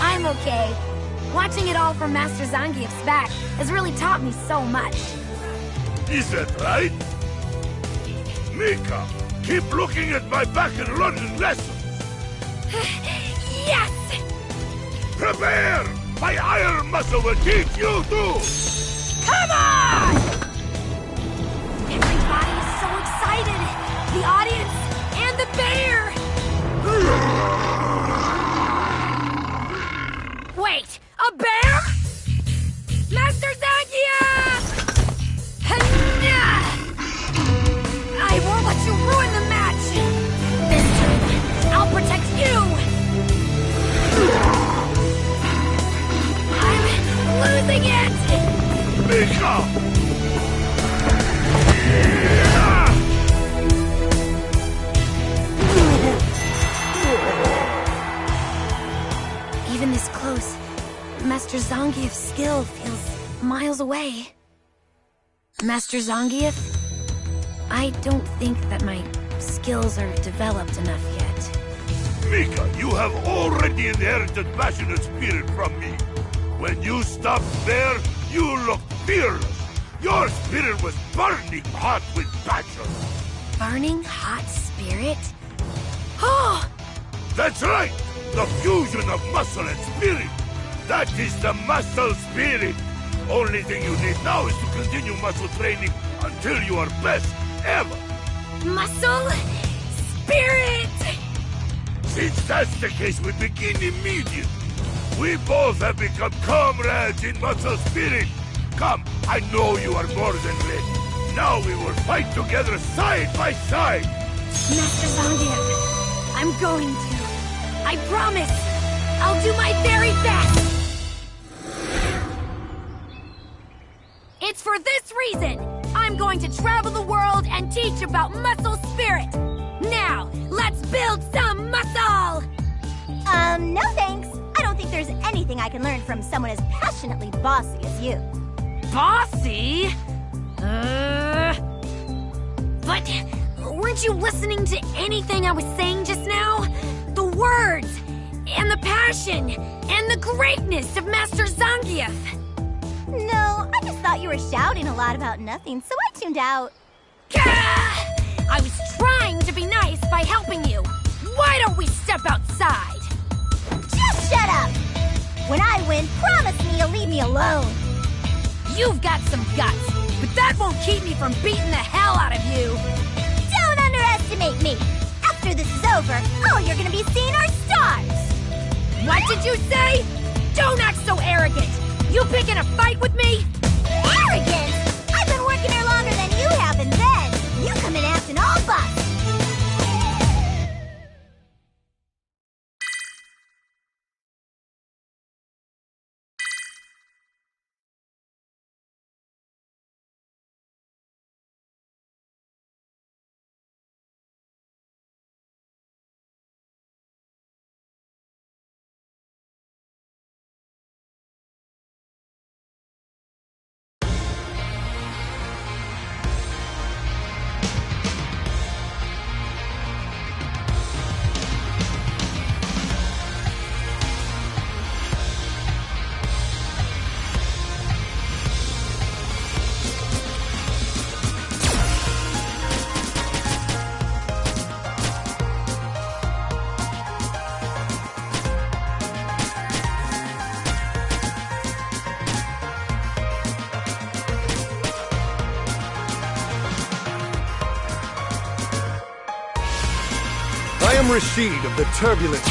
I'm okay. Watching it all from Master Zangief's back has really taught me so much. Is that right? Mika, keep looking at my back and learning lessons! Yes! Prepare! My iron muscle will teach you too! Come on! Everybody is so excited! The audience and the bear! Wait, a bear? Master Zangief! I won't let you ruin the match! This time, I'll protect you! I'm losing it! Mika! Even this close, Master Zangief's skill feels miles away. Master Zangief, I don't think that my skills are developed enough yet. Mika, you have already inherited passionate spirit from me. When you stopped there, you looked fearless. Your spirit was burning hot with passion. Burning hot spirit? Oh! That's right! The fusion of muscle and spirit! That is the muscle spirit! Only thing you need now is to continue muscle training until you are best ever! Muscle? Spirit! Since that's the case, we begin immediately. We both have become comrades in muscle spirit. Come, I know you are more than ready. Now we will fight together side by side. Master Zangief, I'm going to. I promise. I'll do my very best. It's for this reason. I'm going to travel the world and teach about muscle spirit. Now, let's build some muscle! No thanks. I don't think there's anything I can learn from someone as passionately bossy as you. Bossy? But weren't you listening to anything I was saying just now? The words, and the passion, and the greatness of Master Zangief. No, I just thought you were shouting a lot about nothing, so I tuned out. Gah! I was trying to be nice by helping you. Why don't we step outside? Just shut up! When I win, promise me you'll leave me alone. You've got some guts, but that won't keep me from beating the hell out of you. Don't underestimate me. After this is over, all you're gonna be seeing are stars. What did you say? Don't act so arrogant. You picking a fight with me? Arrogant? I've been working here longer than you have, and then you come in acting all buff. I am Rashid of the Turbulent.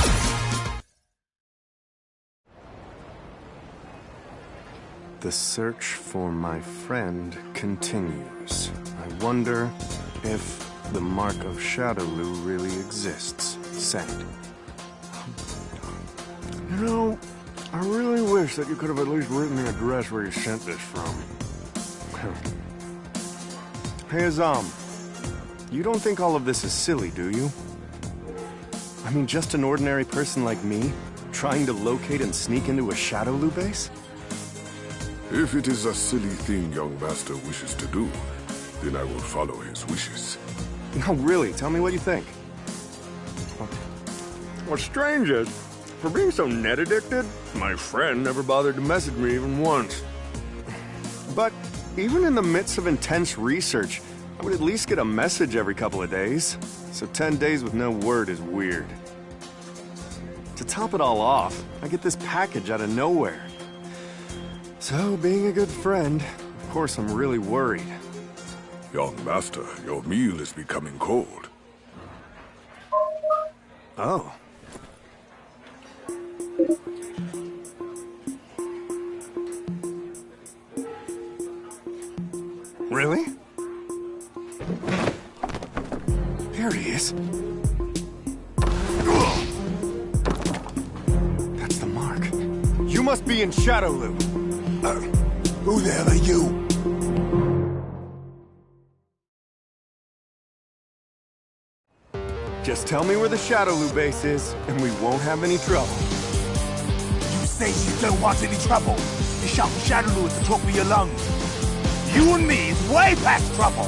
The search for my friend continues. I wonder if the mark of Shadowloo really exists. Send. You know, I really wish that you could have at least written the address where you sent this from. Hey, Azam. You don't think all of this is silly, do you? I mean, just an ordinary person like me, trying to locate and sneak into a Shadowloo base? If it is a silly thing young master wishes to do, then I will follow his wishes. No, really, tell me what you think. What's strange is, for being so net-addicted, my friend never bothered to message me even once. But even in the midst of intense research, I would at least get a message every couple of days. So 10 days with no word is weird. To top it all off, I get this package out of nowhere. So, being a good friend, of course I'm really worried. Young master, your meal is becoming cold. Oh. Really? There he is. That's the mark. You must be in Shadowloo. Who the hell are you? Just tell me where the Shadowloo base is, and we won't have any trouble. You say you don't want any trouble. to shout Shadowloo at the top of your lungs. You and me is way past trouble.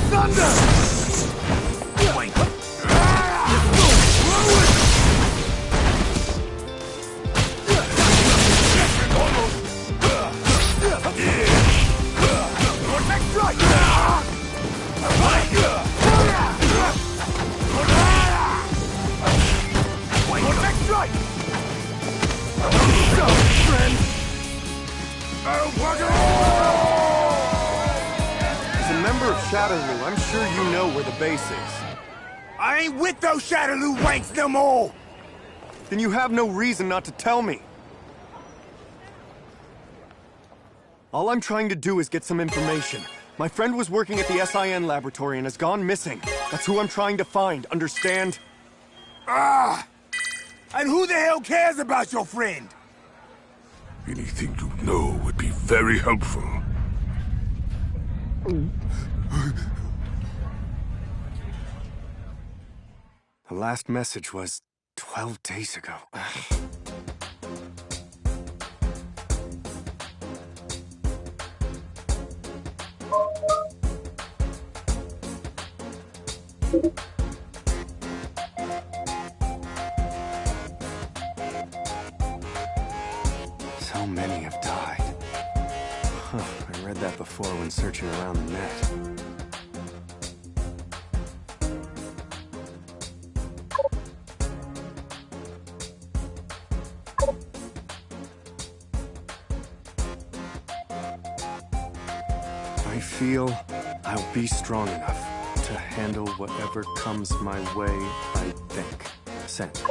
Thunder! Shadowloo, I'm sure you know where the base is. I ain't with those Shadowloo wanks no more! Then you have no reason not to tell me. All I'm trying to do is get some information. My friend was working at the SIN laboratory and has gone missing. That's who I'm trying to find, understand? Ah! And who the hell cares about your friend? Anything you know would be very helpful. The last message was 12 days ago. So many have died. Huh, I read that before when searching around the net. I feel I'll be strong enough to handle whatever comes my way, I think. Sent.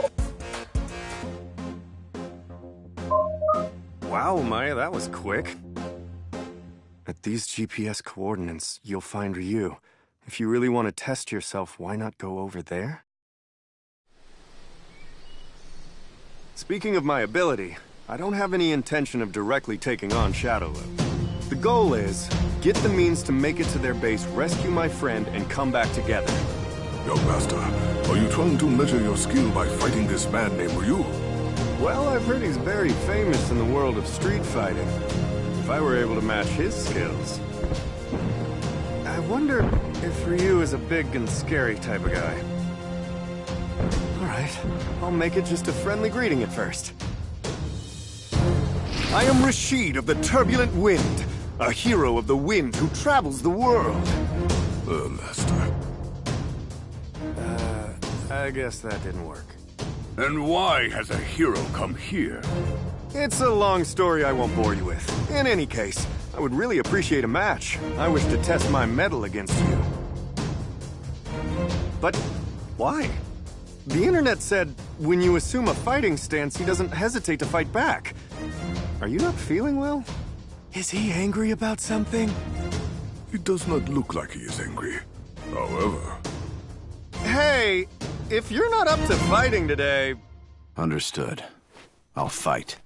Wow, Maya, that was quick. At these GPS coordinates, you'll find Ryu. If you really want to test yourself, why not go over there? Speaking of my ability, I don't have any intention of directly taking on Shadowloo. The goal is, get the means to make it to their base, rescue my friend, and come back together. Young master, are you trying to measure your skill by fighting this man named Ryu? Well, I've heard he's very famous in the world of street fighting. If I were able to match his skills... I wonder if Ryu is a big and scary type of guy. Alright, I'll make it just a friendly greeting at first. I am Rashid of the Turbulent Wind, a hero of the wind who travels the world. Master. I guess that didn't work. And why has a hero come here? It's a long story I won't bore you with. In any case, I would really appreciate a match. I wish to test my mettle against you. But why? The internet said when you assume a fighting stance, he doesn't hesitate to fight back. Are you not feeling well? Is he angry about something? It does not look like he is angry. However... Hey, if you're not up to fighting today... Understood. I'll fight.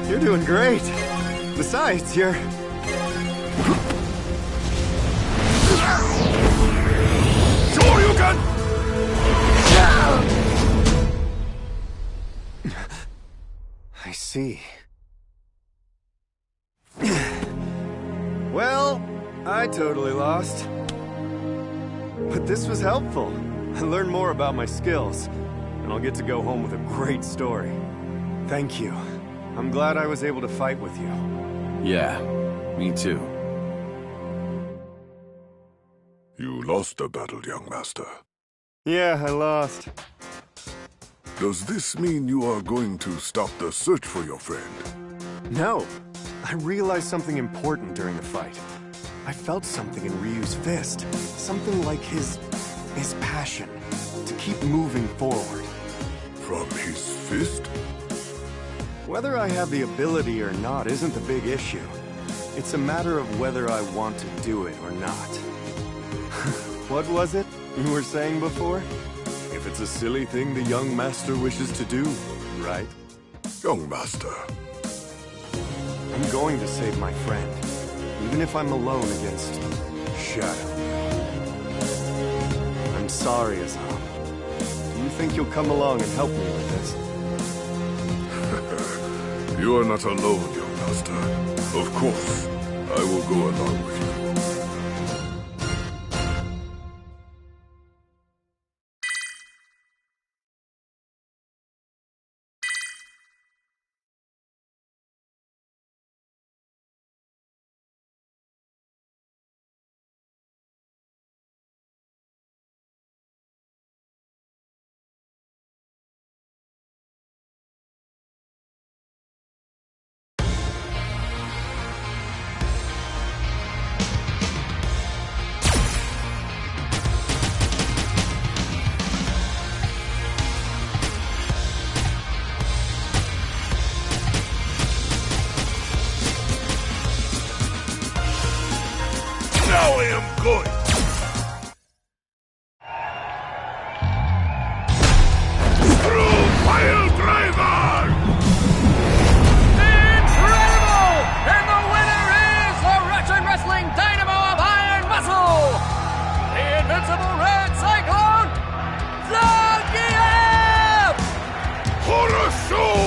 You're doing great. Besides, you're... Sure you can! I see. Well, I totally lost. But this was helpful. I learned more about my skills, and I'll get to go home with a great story. Thank you. I'm glad I was able to fight with you. Yeah, me too. You lost the battle, young master. Yeah, I lost. Does this mean you are going to stop the search for your friend? No. I realized something important during the fight. I felt something in Ryu's fist. Something like his passion to keep moving forward. From his fist? Whether I have the ability or not isn't the big issue. It's a matter of whether I want to do it or not. What was it you were saying before? If it's a silly thing the young master wishes to do, right? Young master. I'm going to save my friend, even if I'm alone against Shadow. I'm sorry, Azam. Do you think you'll come along and help me with this? You are not alone, young master. Of course, I will go along with you. Now I am going! Through Pile Driver! Incredible! And the winner is the Russian Wrestling Dynamo of Iron Muscle! The Invincible Red Cyclone, Zangief! Horror show!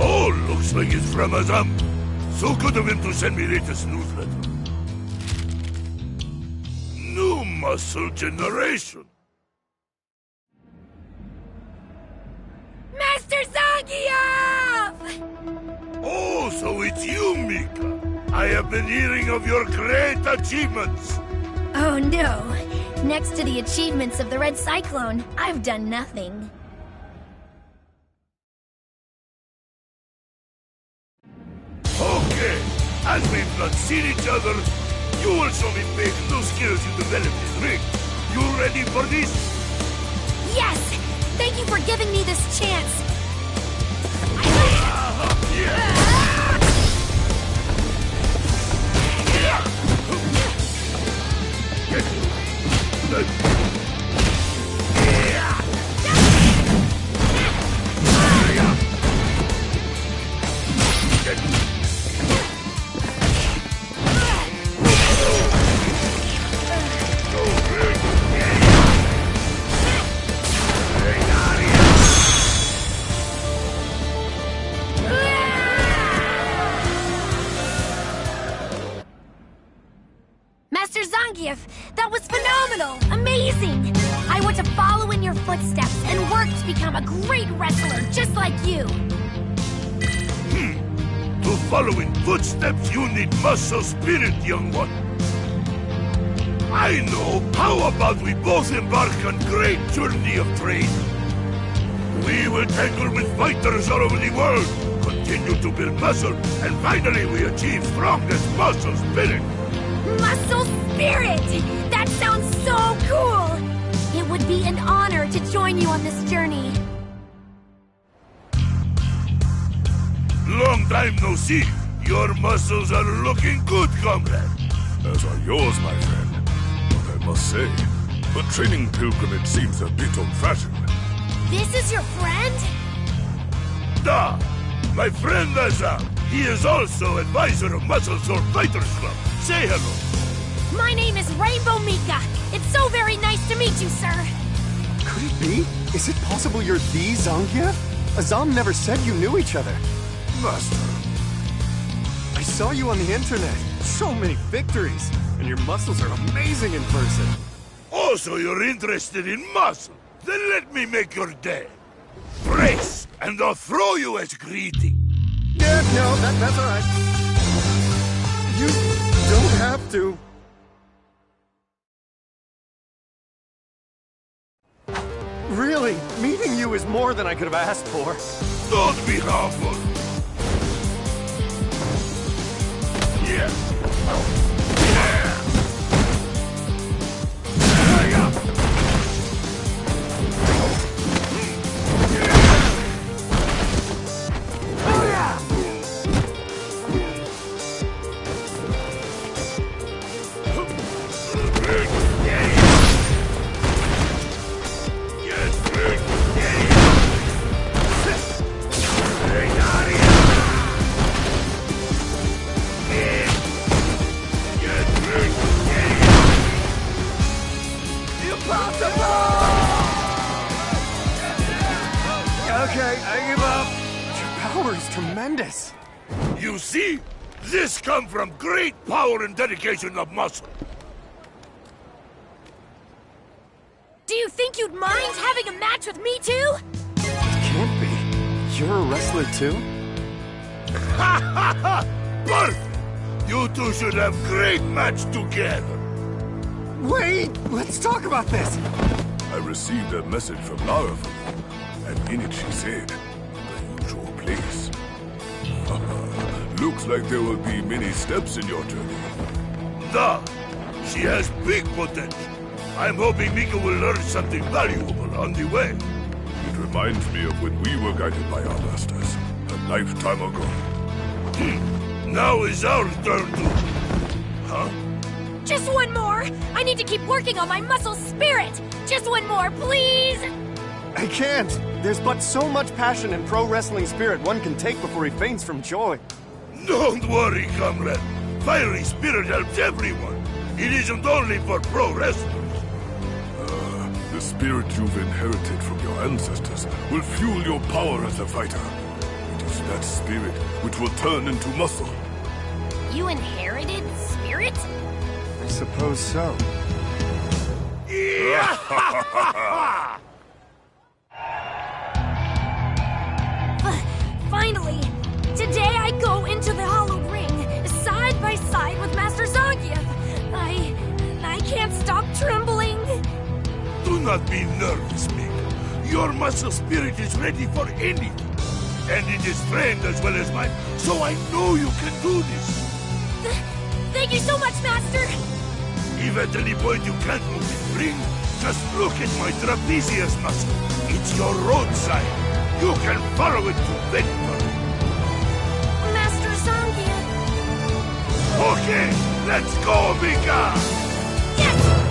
Oh, looks like it's from Azam. So good of him to send me latest newsletter. New muscle generation. Master Zangief! Oh, so it's you, Mika. I have been hearing of your great achievements. Oh no. Next to the achievements of the Red Cyclone, I've done nothing. Okay, as we've not seen each other, you will show me big new skills you developed in ring. You ready for this? Yes! Thank you for giving me this chance. Master Zangief, that was phenomenal! Amazing! I want to follow in your footsteps and work to become a great wrestler just like you. To follow in footsteps, you need muscle spirit, young one. I know. How about we both embark on great journey of trade? We will tangle with fighters all over the world, continue to build muscle, and finally we achieve strongest muscle spirit. Muscle spirit! That sounds so cool! It would be an honor to join you on this journey. Long time no see. Your muscles are looking good, comrade. As are yours, my friend. But I must say, the training pilgrimage seems a bit old-fashioned. This is your friend? Da! My friend Azam. He is also advisor of Muscle Sword Fighters Club. Say hello. My name is Rainbow Mika. It's so very nice to meet you, sir. Could it be? Is it possible you're the Zangief? Azam never said you knew each other. Master. I saw you on the internet. So many victories. And your muscles are amazing in person. Oh, so you're interested in muscle? Then let me make your day. Brace, and I'll throw you as greeting. Yeah, no, that's all right. You don't have to. Really, meeting you is more than I could have asked for. Don't be harmful. Yeah. Okay, I give up. Your power is tremendous. You see? This comes from great power and dedication of muscle. Do you think you'd mind having a match with me too? Can't be. You're a wrestler too? Ha ha ha! Perfect! You two should have great match together. Wait! Let's talk about this! I received a message from Lara for you, and in it she said, the usual place. Looks like there will be many steps in your journey. She has big potential. I'm hoping Mika will learn something valuable on the way. It reminds me of when we were guided by our masters, a lifetime ago. Now is our turn to... Huh? Just one more! I need to keep working on my muscle spirit! Just one more, please! I can't! There's but so much passion and pro wrestling spirit one can take before he faints from joy. Don't worry, comrade. Fiery spirit helps everyone. It isn't only for pro wrestlers. The spirit you've inherited from your ancestors will fuel your power as a fighter. It is that spirit which will turn into muscle. You inherited spirit? I suppose so. Finally! Today I go into the Hollowed Ring, side by side with Master Zangief. I can't stop trembling. Do not be nervous, Mika. Your muscle spirit is ready for anything. And it is trained as well as mine, so I know you can do this. Thank you so much, Master! If at any point you can't move the ring, just look at my trapezius muscle. It's your road sign. You can follow it to victory. Master Zangief. Okay, let's go, Mika! Yes!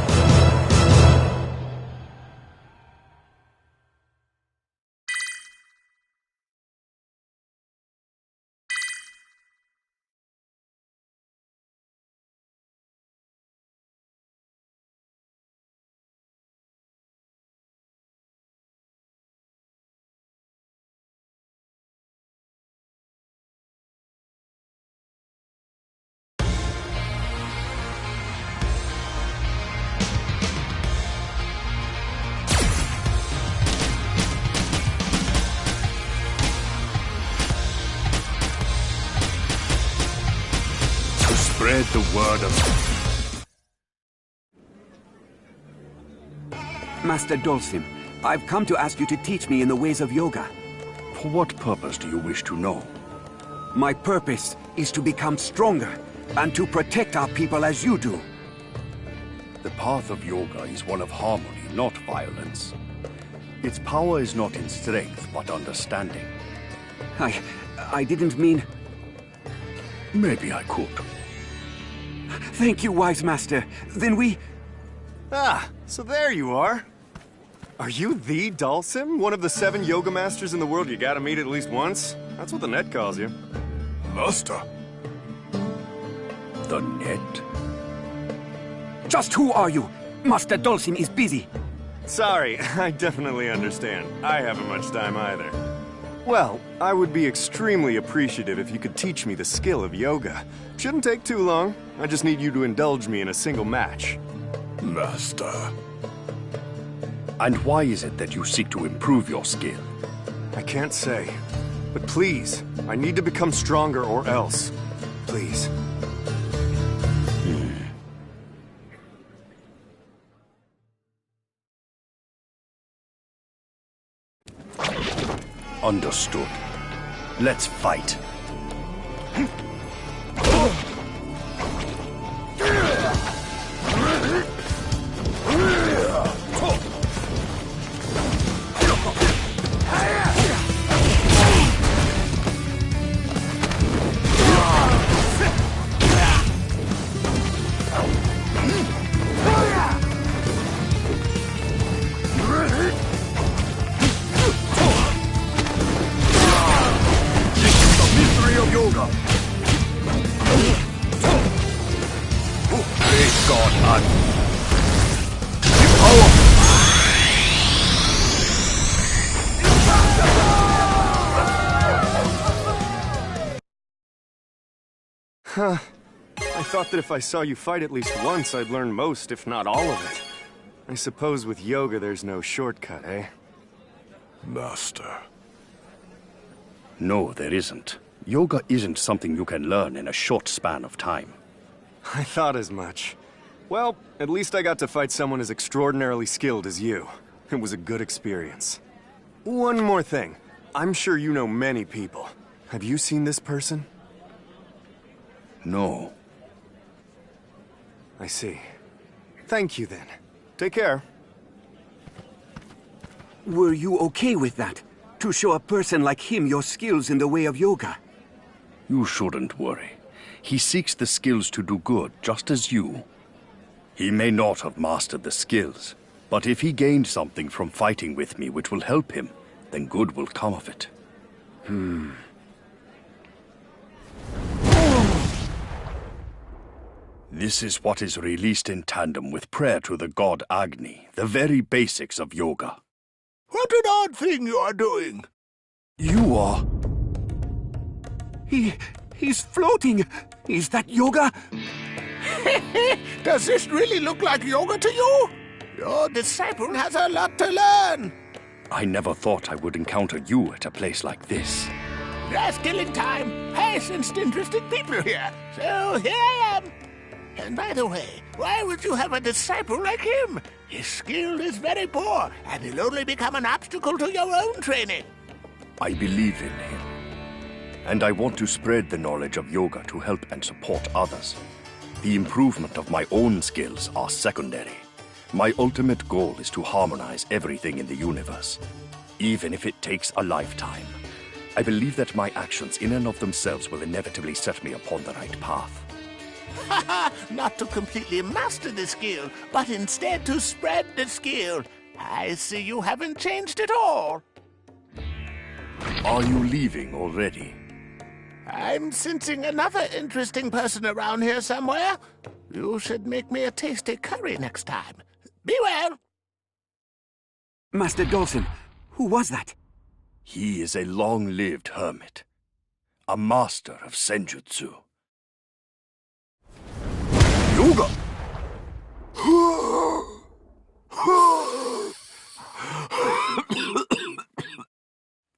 Spread the word of... Master Dulcim, I've come to ask you to teach me in the ways of yoga. For what purpose do you wish to know? My purpose is to become stronger and to protect our people as you do. The path of yoga is one of harmony, not violence. Its power is not in strength, but understanding. I didn't mean... Maybe I could. Thank you, wise master. Then we... Ah, so there you are. Are you the Dulcim? One of the 7 yoga masters in the world you gotta meet at least once? That's what the net calls you. Master? The net? Just who are you? Master Dulcim is busy. Sorry, I definitely understand. I haven't much time either. Well, I would be extremely appreciative if you could teach me the skill of yoga. Shouldn't take too long. I just need you to indulge me in a single match. Master. And why is it that you seek to improve your skill? I can't say. But please, I need to become stronger or else. Please. Understood. Let's fight. Huh. I thought that if I saw you fight at least once, I'd learn most, if not all of it. I suppose with yoga there's no shortcut, eh? Master. No, there isn't. Yoga isn't something you can learn in a short span of time. I thought as much. Well, at least I got to fight someone as extraordinarily skilled as you. It was a good experience. One more thing. I'm sure you know many people. Have you seen this person? No. I see. Thank you, then. Take care. Were you okay with that? To show a person like him your skills in the way of yoga? You shouldn't worry. He seeks the skills to do good, just as you. He may not have mastered the skills, but if he gained something from fighting with me which will help him, then good will come of it. This is what is released in tandem with prayer to the god Agni, the very basics of yoga. What an odd thing you are doing! You are... He's floating! Is that yoga? Does this really look like yoga to you? Your disciple has a lot to learn. I never thought I would encounter you at a place like this. Just killing time. I sensed interesting people here, so here I am. And by the way, why would you have a disciple like him? His skill is very poor, and he'll only become an obstacle to your own training. I believe in him. And I want to spread the knowledge of yoga to help and support others. The improvement of my own skills are secondary. My ultimate goal is to harmonize everything in the universe, even if it takes a lifetime. I believe that my actions in and of themselves will inevitably set me upon the right path. Not to completely master the skill, but instead to spread the skill. I see you haven't changed at all. Are you leaving already? I'm sensing another interesting person around here somewhere. You should make me a tasty curry next time. Be well. Master Dawson, who was that? He is a long-lived hermit, a master of Senjutsu. Yoga!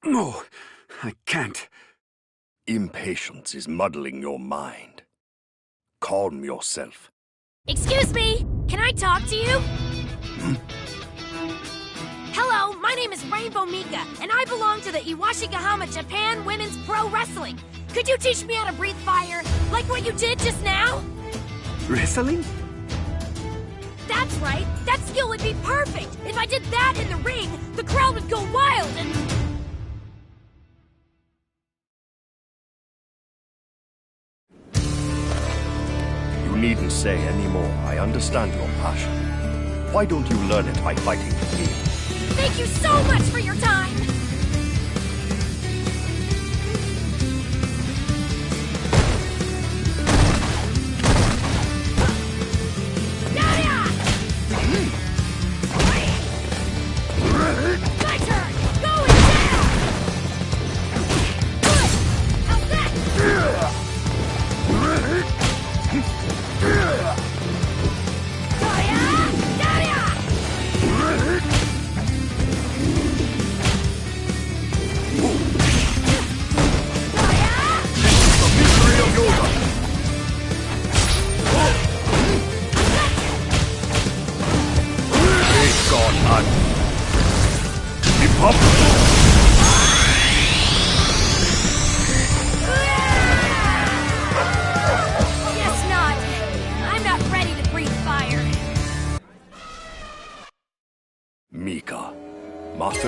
No, I can't. Impatience is muddling your mind. Calm yourself. Excuse me, can I talk to you? Hello, my name is Rainbow Mika, and I belong to the Iwashigahama Japan Women's Pro Wrestling. Could you teach me how to breathe fire, like what you did just now? Wrestling? That's right, that skill would be perfect. If I did that in the ring, the crowd would go wild and... You needn't say any more. I understand your passion. Why don't you learn it by fighting with me? Thank you so much for your time! My turn! Going down! Good! How's that?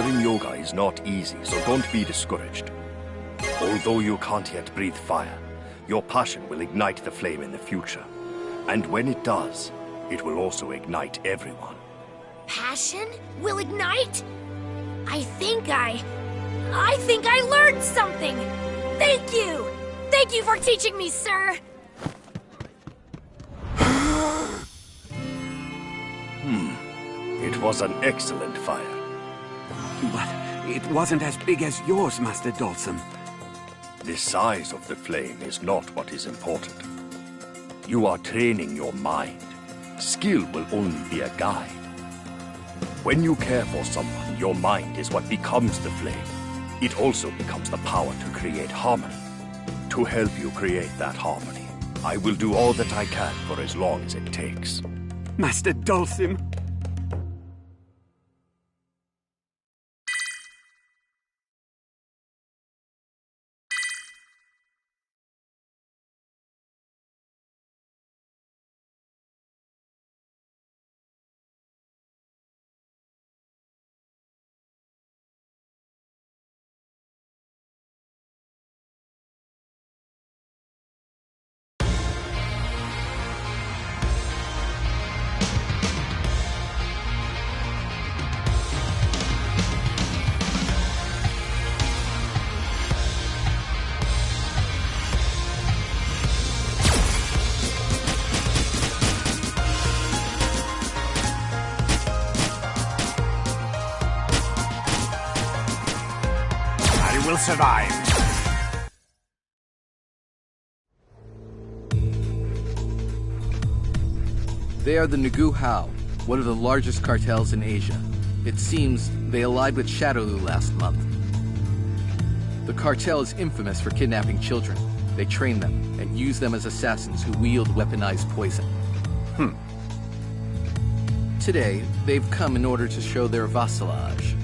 Mastering yoga is not easy, so don't be discouraged. Although you can't yet breathe fire, your passion will ignite the flame in the future. And when it does, it will also ignite everyone. Passion will ignite? I think I learned something! Thank you! Thank you for teaching me, sir! It was an excellent fire. But it wasn't as big as yours, Master Dhalsim. The size of the flame is not what is important. You are training your mind. Skill will only be a guide. When you care for someone, your mind is what becomes the flame. It also becomes the power to create harmony. To help you create that harmony, I will do all that I can for as long as it takes. Master Dhalsim. Will survive. They are the Nagu Hao, one of the largest cartels in Asia. It seems they allied with Shadowloo last month. The cartel is infamous for kidnapping children. They train them and use them as assassins who wield weaponized poison. Today, they've come in order to show their vassalage.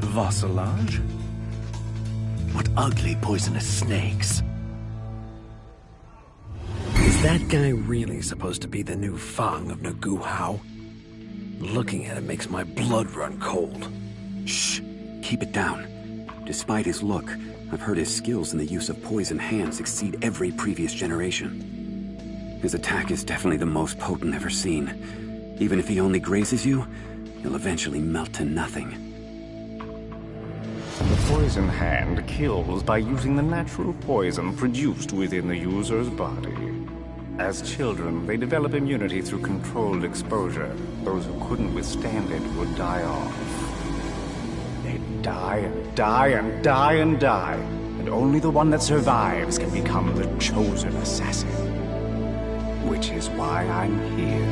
Vassalage? What ugly, poisonous snakes. Is that guy really supposed to be the new Fang of Nagu Hao? Looking at him makes my blood run cold. Shh. Keep it down. Despite his look, I've heard his skills in the use of poison hands exceed every previous generation. His attack is definitely the most potent ever seen. Even if he only grazes you, he'll eventually melt to nothing. The poison hand kills by using the natural poison produced within the user's body. As children, they develop immunity through controlled exposure. Those who couldn't withstand it would die off. They'd die and die and die and die, and only the one that survives can become the chosen assassin. Which is why I'm here.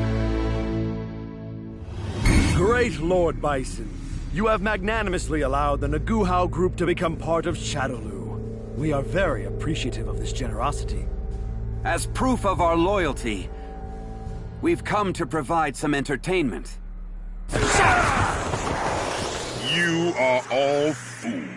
Great Lord Bison. You have magnanimously allowed the Nagu Hao group to become part of Shadowloo. We are very appreciative of this generosity. As proof of our loyalty, we've come to provide some entertainment. You are all fools.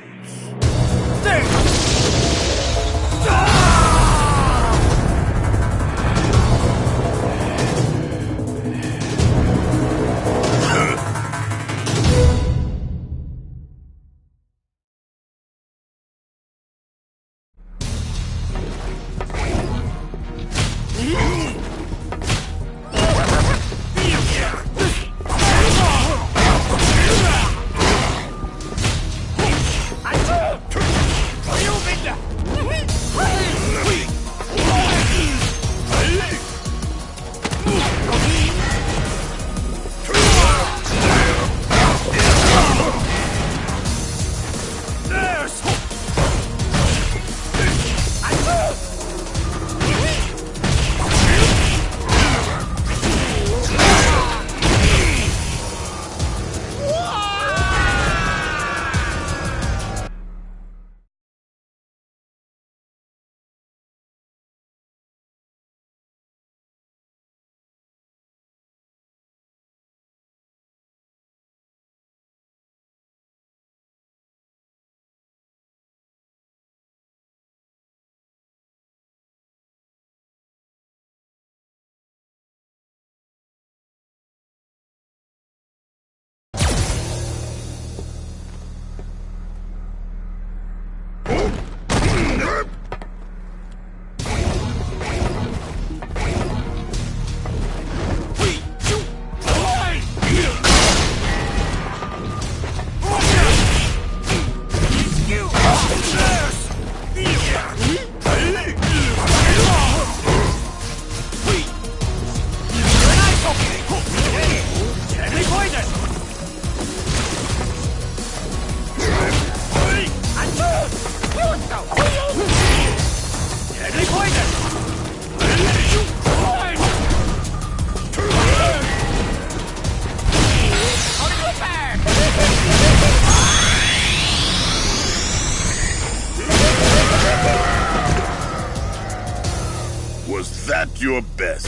Is that your best?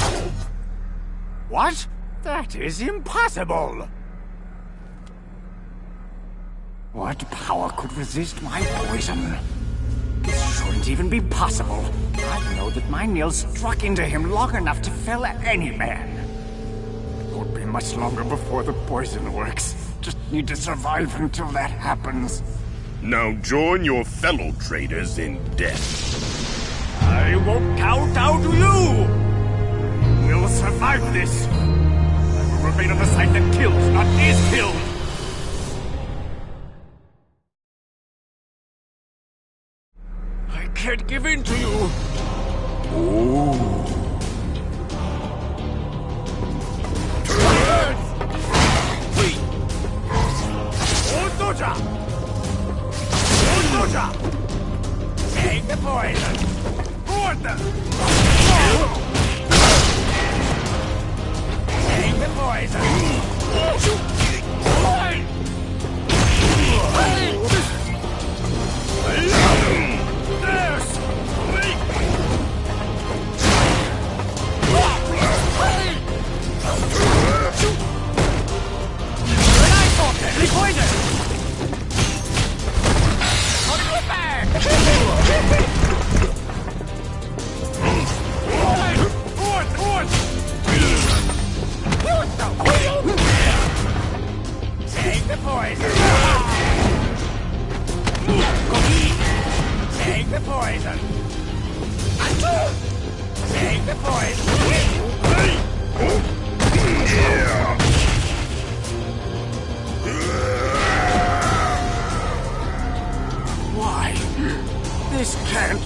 What? That is impossible! What power could resist my poison? This shouldn't even be possible. I know that my nails struck into him long enough to fell any man. It won't be much longer before the poison works. Just need to survive until that happens. Now join your fellow traitors in death. I won't cow down to you! We'll survive this. I will remain on the side that kills, not is killed. I can't give in to you. Take the poison. Board them. Take the poison. Take the poison. Take the poison. Take the poison. Why? This can't...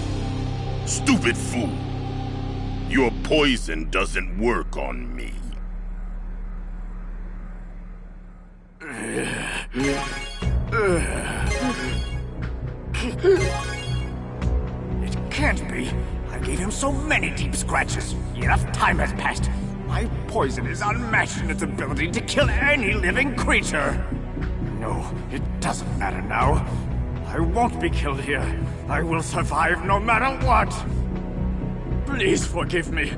Stupid fool. Your poison doesn't work on me. It can't be. I gave him so many deep scratches. Enough time has passed. My poison is unmatched in its ability to kill any living creature. No, it doesn't matter now. I won't be killed here. I will survive no matter what. Please forgive me.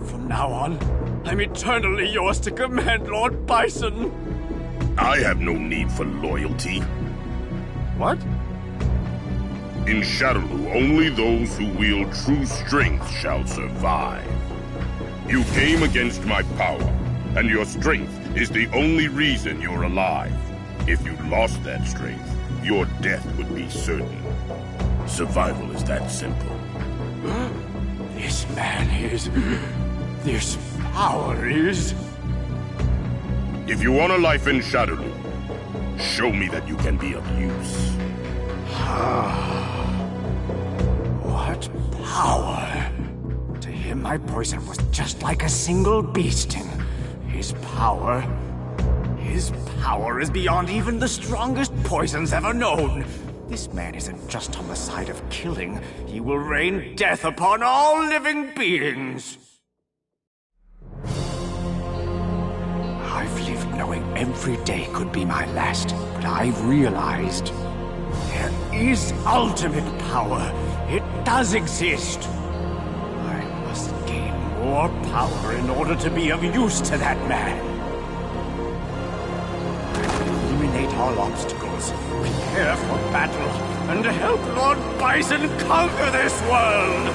From now on, I'm eternally yours to command Lord Bison. I have no need for loyalty. What? In Shadowloo, only those who wield true strength shall survive. You came against my power, and your strength is the only reason you're alive. If you lost that strength, your death would be certain. Survival is that simple. This man is... This power is... If you want a life in Shadowloo, show me that you can be of use. What power? To him, my poison was just like a single bee sting. His power is beyond even the strongest poisons ever known. This man isn't just on the side of killing. He will rain death upon all living beings. I've lived knowing every day could be my last, but I've realized there is ultimate power. It does exist. I must gain more power in order to be of use to that man. Eliminate all obstacles, prepare for battle, and help Lord Bison conquer this world!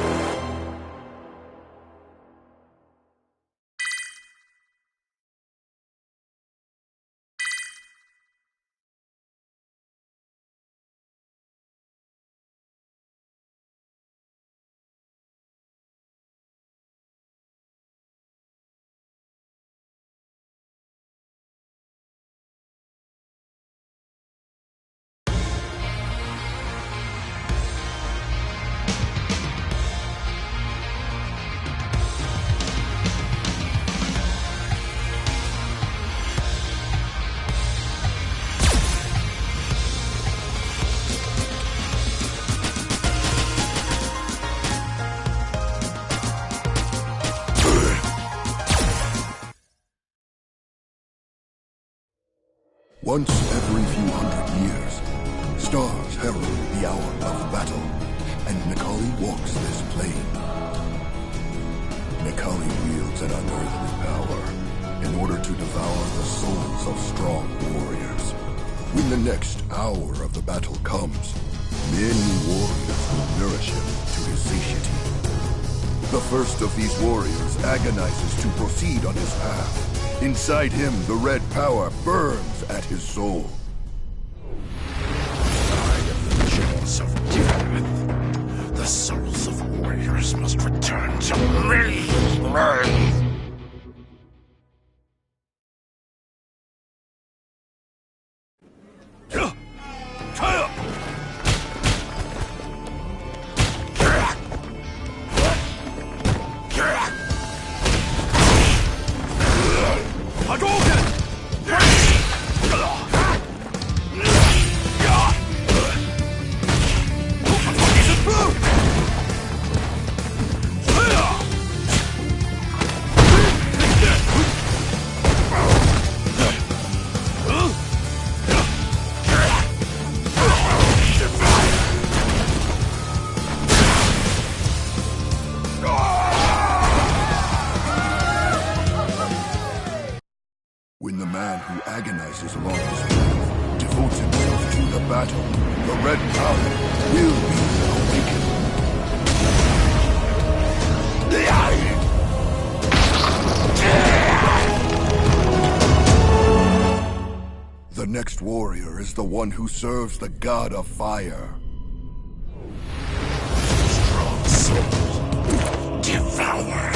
Once every few hundred years, stars herald the hour of battle, and Nikali walks this plane. Nikali wields an unearthly power in order to devour the souls of strong warriors. When the next hour of the battle comes, many warriors will nourish him to his satiety. The first of these warriors agonizes to proceed on his path. Inside him, the red power burns at his soul. I am the jaws of death. The souls of warriors must return to me. When the man who agonizes along his path devotes himself to the battle, the red power will be awakened. The next warrior is the one who serves the god of fire. Strong soul, devour.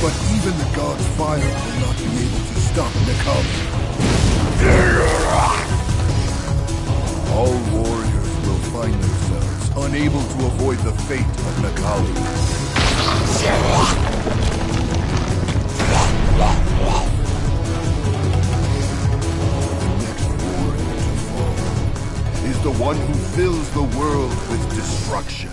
But even the god's fire will not be able to stop Nikali. All warriors will find themselves unable to avoid the fate of Nikali. The next warrior to fall is the one who fills the world with destruction.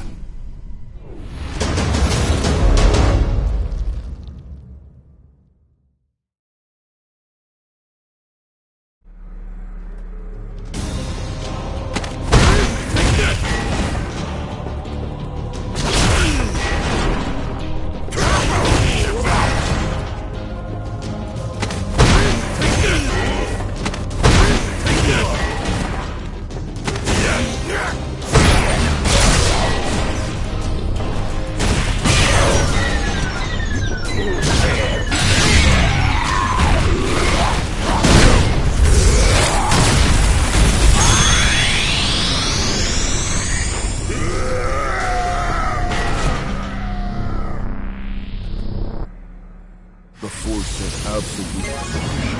The force of absolute destruction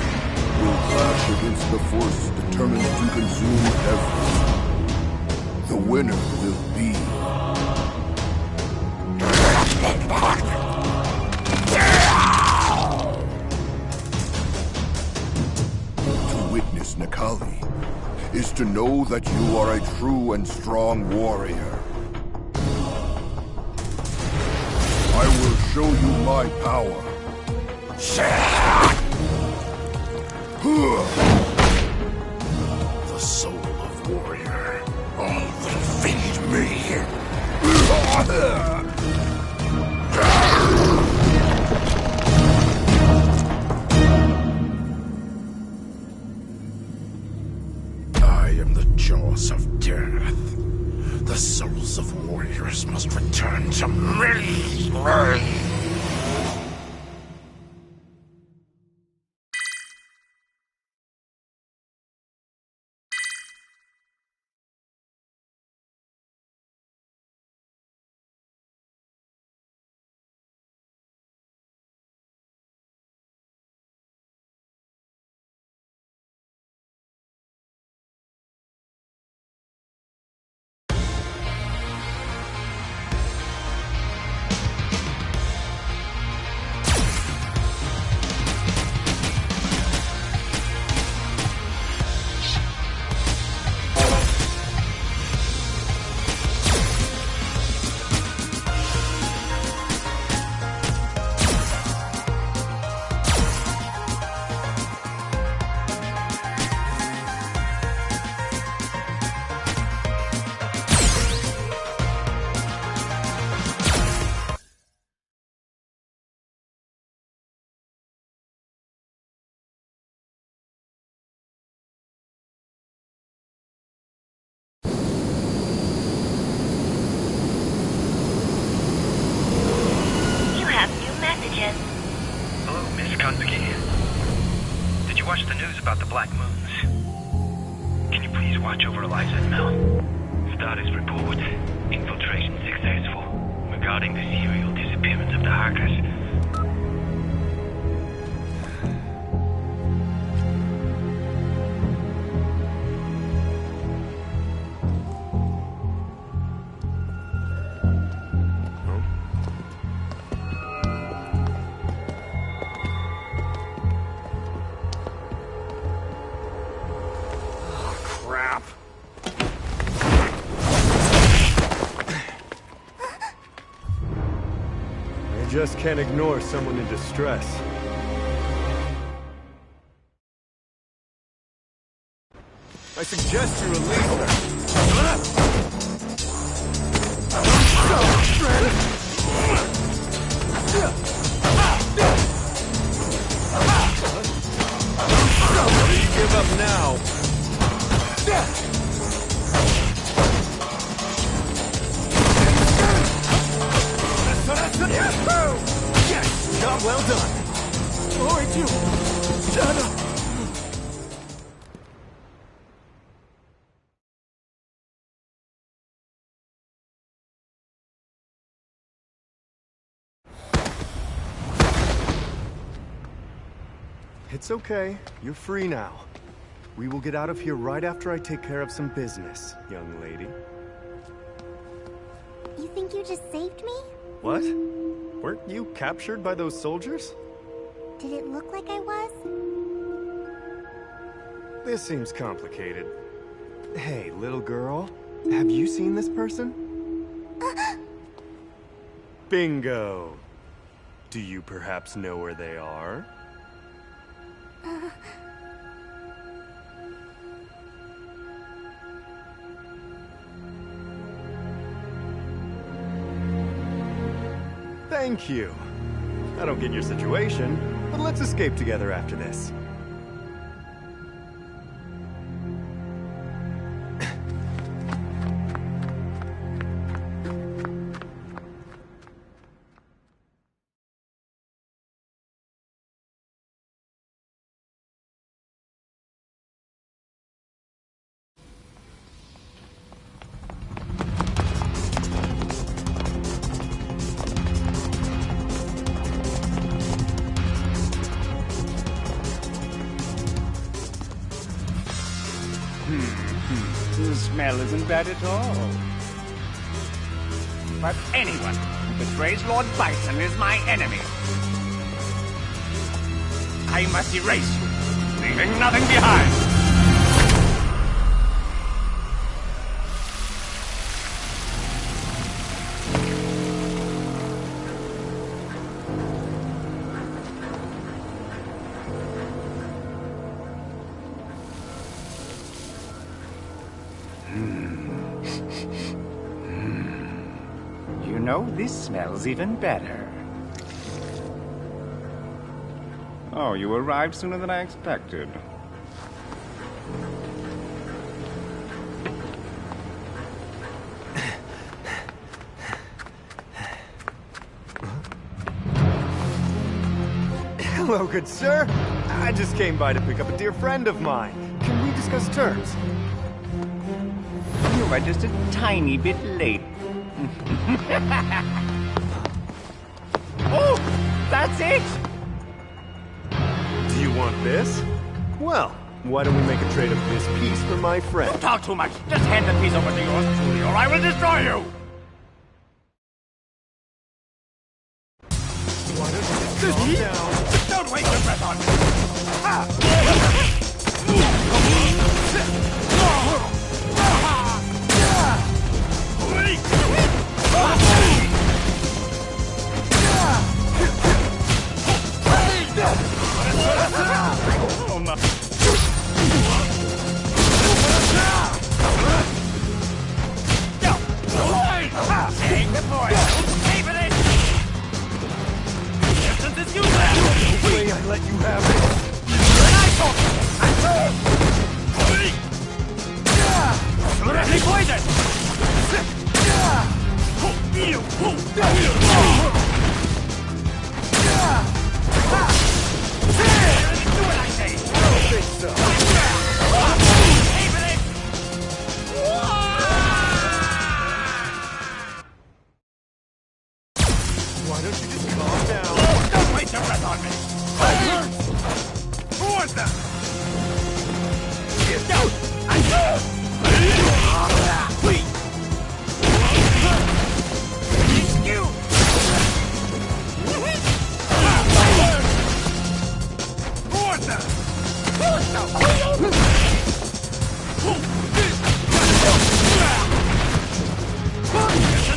will clash against the force determined to consume everything. The winner will be... To witness Nikali is to know that you are a true and strong warrior. I will show you my power. The soul of warrior, all will feed me. I am the jaws of death. The souls of warriors must return to me. watched the news about the Black Moons. Can you please watch over Eliza and Mel? Status report. Infiltration successful. Regarding the serial disappearance of the Harkers. Just can't ignore someone in distress. I suggest you release her. What do you give up now? Yes! Job well done! Alright, you! Shut up! It's okay. You're free now. We will get out of here right after I take care of some business, young lady. You think you just saved me? What? Weren't you captured by those soldiers? Did it look like I was? This seems complicated. Hey, little girl, have you seen this person? Bingo! Do you perhaps know where they are? Thank you. I don't get your situation, but let's escape together after this. The smell isn't bad at all. But anyone who betrays Lord Bison is my enemy. I must erase you, leaving nothing behind. You know, this smells even better. Oh, you arrived sooner than I expected. Hello, good sir. I just came by to pick up a dear friend of mine. Can we discuss terms? You are just a tiny bit late. Oh, that's it! Do you want this? Well, why don't we make a trade of this piece for my friend? Don't talk too much. Just hand the piece over to yours truly, or I will destroy you! Why don't you just calm down? Don't waste your breath on me! Take the point! Pay for this! Distance is useless! No way I let you have it! When I talk, Deadly poison! Do what I say!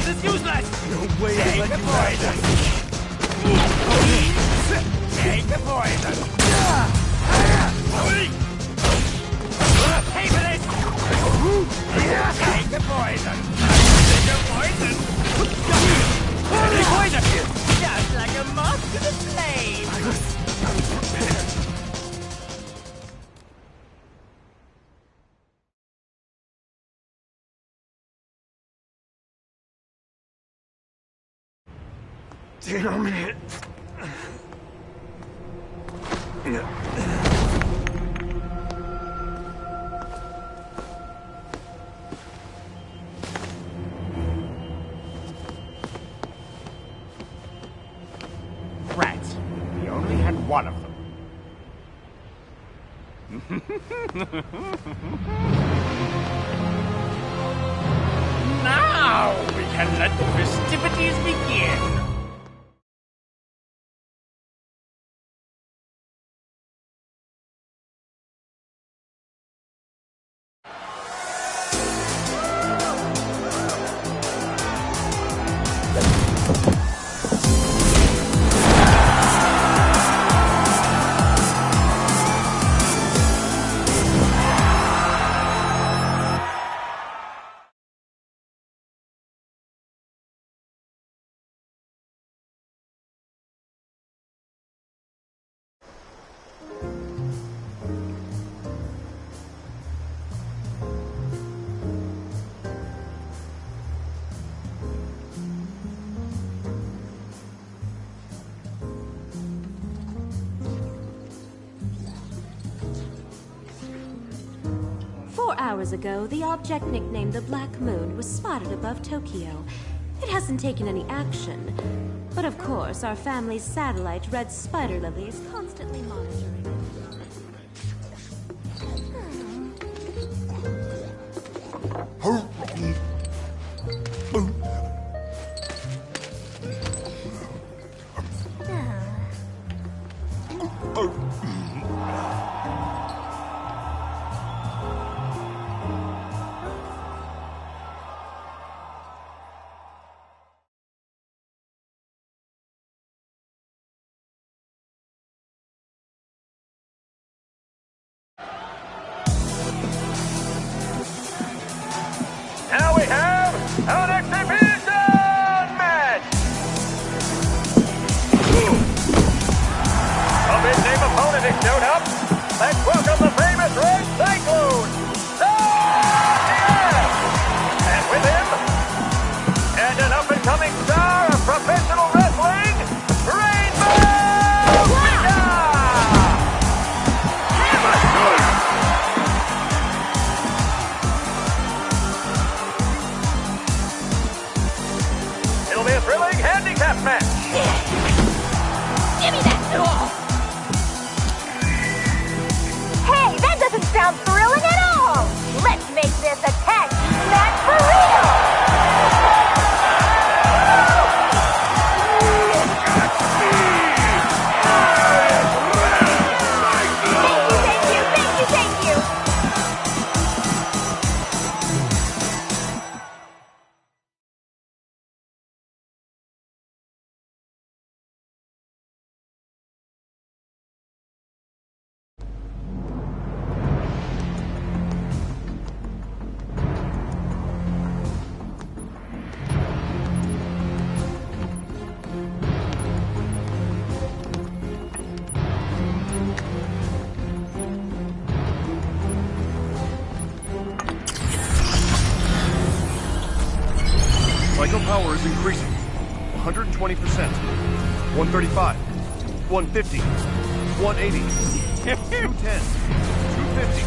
This is useless! No way to let you poison! Take the poison! Pay for this! Take the poison! Take the poison! Take the poison! Just like a moth to the flame! Damn it. Rats. We only had one of them. Now we can let the festivities begin. Hours ago, the object nicknamed the Black Moon was spotted above Tokyo. It hasn't taken any action, but of course, our family's satellite, Red Spider Lily, is constantly monitoring Now we have an exhibition match! A big-name opponent has showed up. Let's welcome the famous Red Cyclone! CLASSICX! And with him, and an up-and-coming star of professional wrestling, it'll be a thrilling handicap match. Give me that doll! Hey, that doesn't sound thrilling at all! Let's make this a tag team match for real! Thank you! Cycle power is increasing. 120%. 135. 150. 180. 210. 250.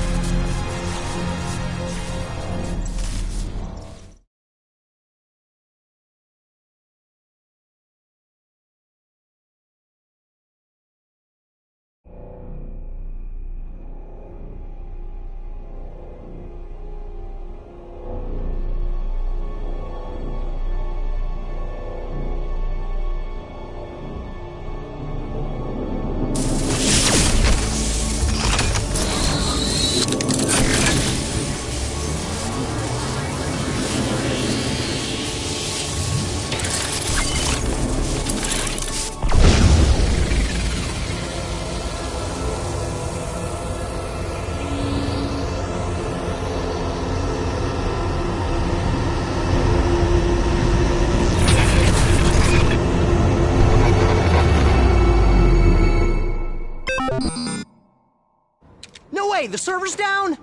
way! The server's down!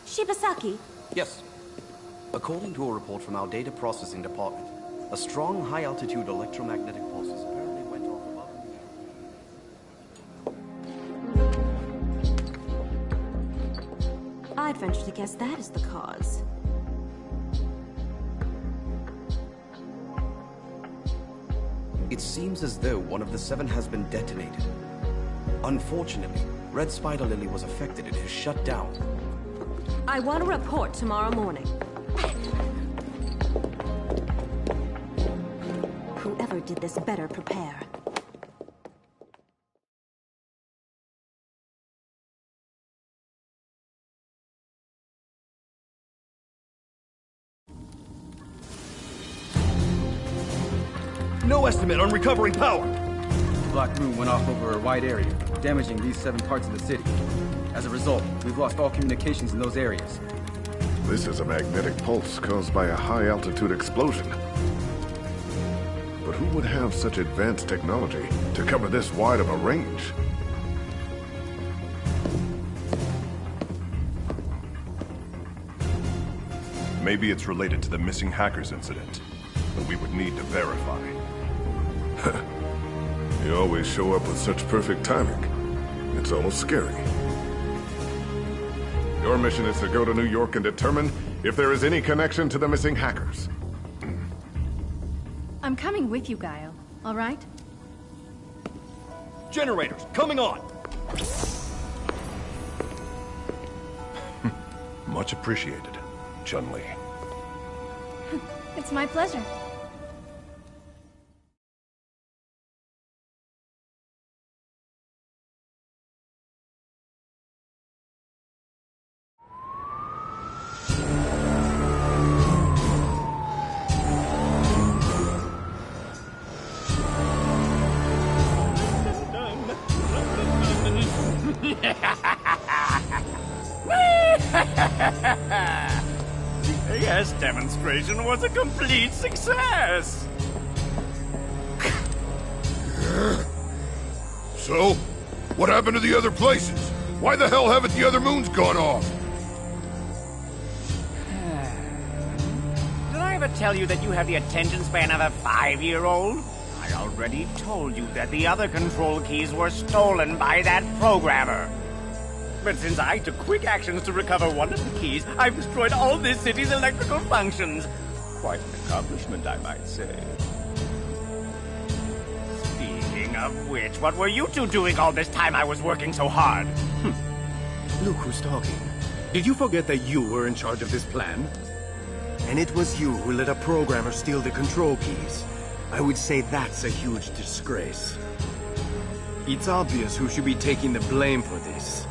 Shibasaki? Yes. According to a report from our data processing department, a strong high-altitude electromagnetic pulses apparently went off above. I'd venture to guess that is the cause. It seems as though one of the 7 has been detonated. Unfortunately, Red Spider Lily was affected and is shut down. I want a report tomorrow morning. Whoever did this better prepare. No estimate on recovering power. Black Moon went off over a wide area, damaging these 7 parts of the city. As a result, we've lost all communications in those areas. This is a magnetic pulse caused by a high-altitude explosion. But who would have such advanced technology to cover this wide of a range? Maybe it's related to the missing hackers incident, but we would need to verify. You always show up with such perfect timing. It's almost scary. Your mission is to go to New York and determine if there is any connection to the missing hackers. I'm coming with you, Gaio. All right? Generators, coming on! Much appreciated, Chun-Li. It's my pleasure. Yes, demonstration was a complete success. So, what happened to the other places? Why the hell haven't the other moons gone off? Did I ever tell you that you have the attention span of a 5-year-old? I already told you that the other control keys were stolen by that programmer. But since I took quick actions to recover one of the keys, I've destroyed all this city's electrical functions. Quite an accomplishment, I might say. Speaking of which, what were you two doing all this time I was working so hard? Look who's talking. Did you forget that you were in charge of this plan? And it was you who let a programmer steal the control keys. I would say that's a huge disgrace. It's obvious who should be taking the blame for this.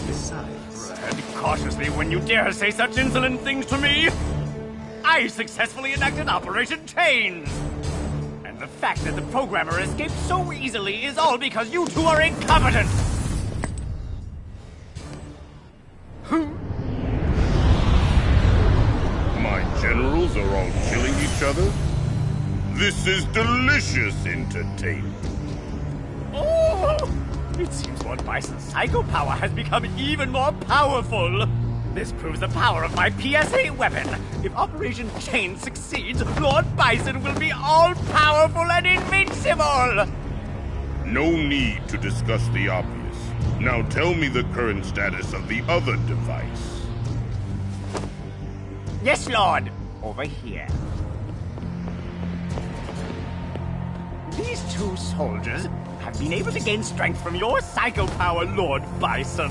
Besides... Tread cautiously when you dare say such insolent things to me! I successfully enacted Operation Chains! And the fact that the programmer escaped so easily is all because you two are incompetent! My generals are all killing each other? This is delicious entertainment. Oh! It seems Lord Bison's psycho power has become even more powerful. This proves the power of my PS8 weapon. If Operation Chain succeeds, Lord Bison will be all-powerful and invincible! No need to discuss the obvious. Now tell me the current status of the other device. Yes, Lord. Over here. These 2 soldiers have been able to gain strength from your psycho power, Lord Bison.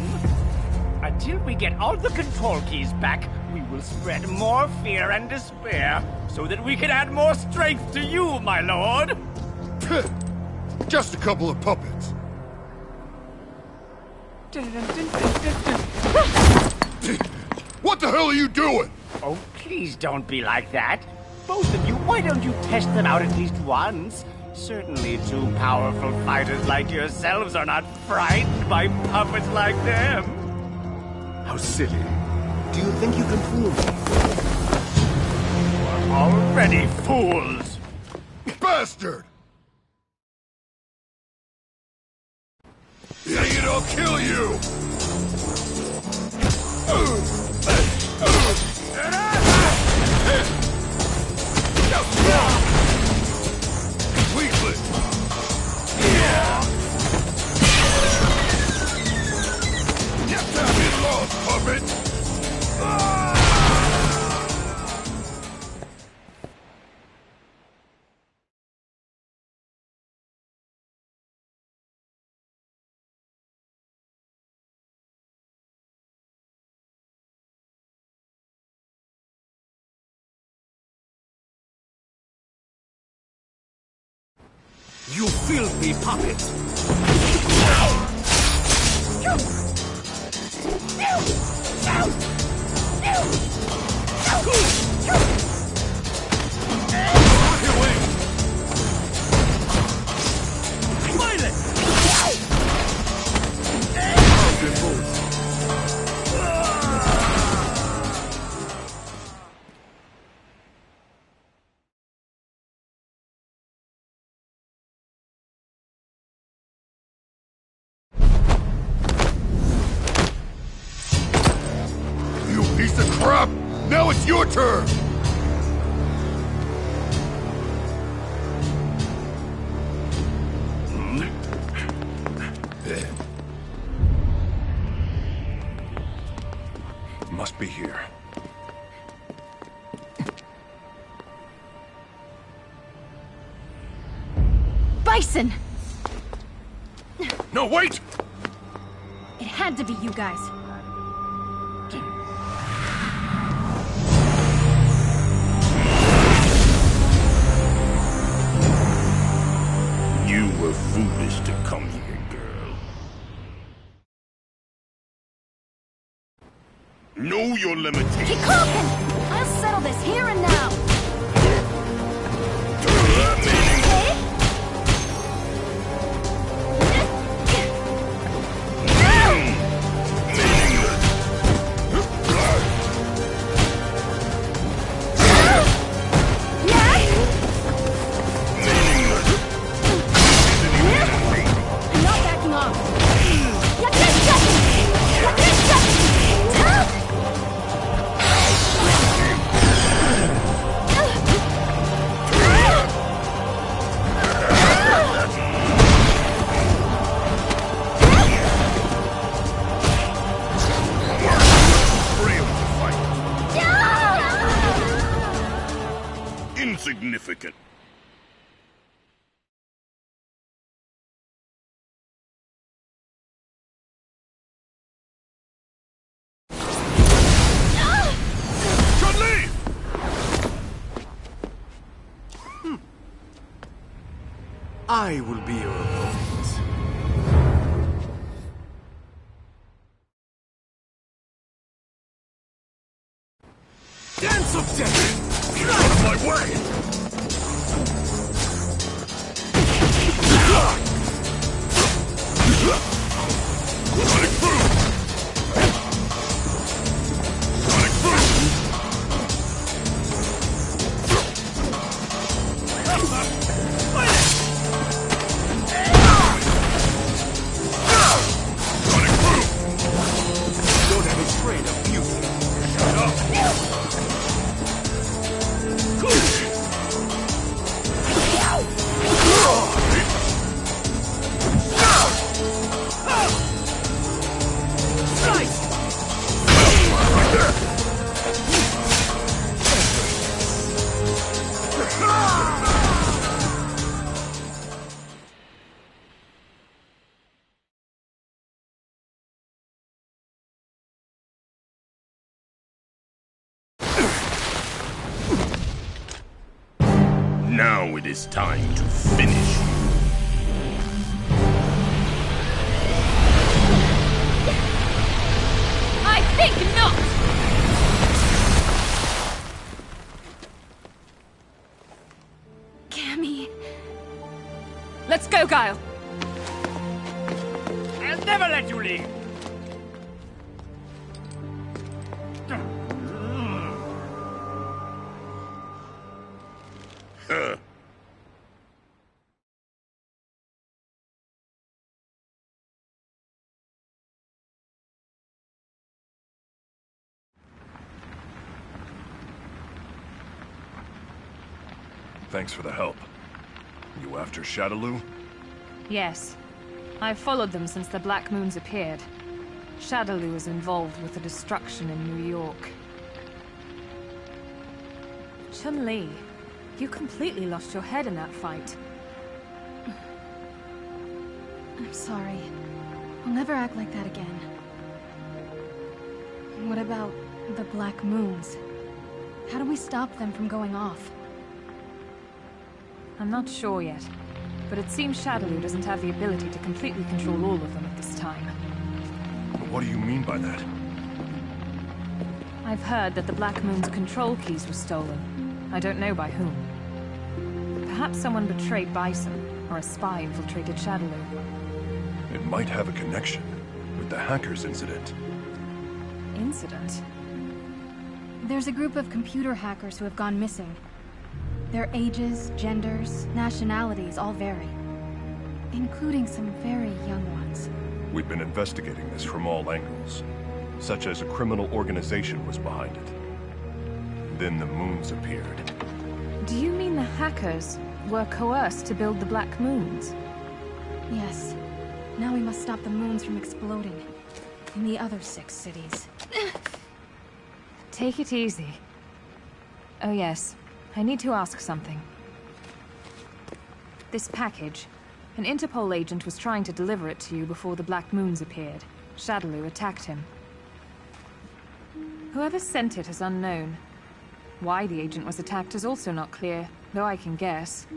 Until we get all the control keys back, we will spread more fear and despair so that we can add more strength to you, my lord. Just a couple of puppets. What the hell are you doing? Oh, please don't be like that. Both of you, why don't you test them out at least once? Certainly two powerful fighters like yourselves are not frightened by puppets like them. How silly. Do you think you can fool me? You are already fools. Bastard! Dang it, I'll kill you! Completely! Get down in lost, puppet! You filthy puppet! You piece of crap! Now it's your turn! Must be here. Bison! No, wait! It had to be you guys. You were foolish to come here, girl. Know your limitations. Keep talking! I'll settle this here and now. I'm not backing off. Insignificant. I will be your opponent. Dance of death! Get out of my way! Sonic boom! Sonic boom! Now it is time to finish you. I think not! Cammy... Let's go, Guile! I'll never let you leave! Thanks for the help. You after Shadaloo? Yes. I've followed them since the Black Moons appeared. Shadaloo is involved with the destruction in New York. Chun-Li, you completely lost your head in that fight. I'm sorry. I'll never act like that again. What about the Black Moons? How do we stop them from going off? I'm not sure yet, but it seems Shadaloo doesn't have the ability to completely control all of them at this time. What do you mean by that? I've heard that the Black Moon's control keys were stolen. I don't know by whom. Perhaps someone betrayed Bison, or a spy infiltrated Shadaloo. It might have a connection with the hackers incident. Incident? There's a group of computer hackers who have gone missing. Their ages, genders, nationalities all vary, including some very young ones. We've been investigating this from all angles, such as a criminal organization was behind it. Then the moons appeared. Do you mean the hackers were coerced to build the Black Moons? Yes. Now we must stop the moons from exploding in the other 6 cities. Take it easy. Oh yes. I need to ask something. This package. An Interpol agent was trying to deliver it to you before the Black Moons appeared. Shadaloo attacked him. Whoever sent it is unknown. Why the agent was attacked is also not clear, though I can guess.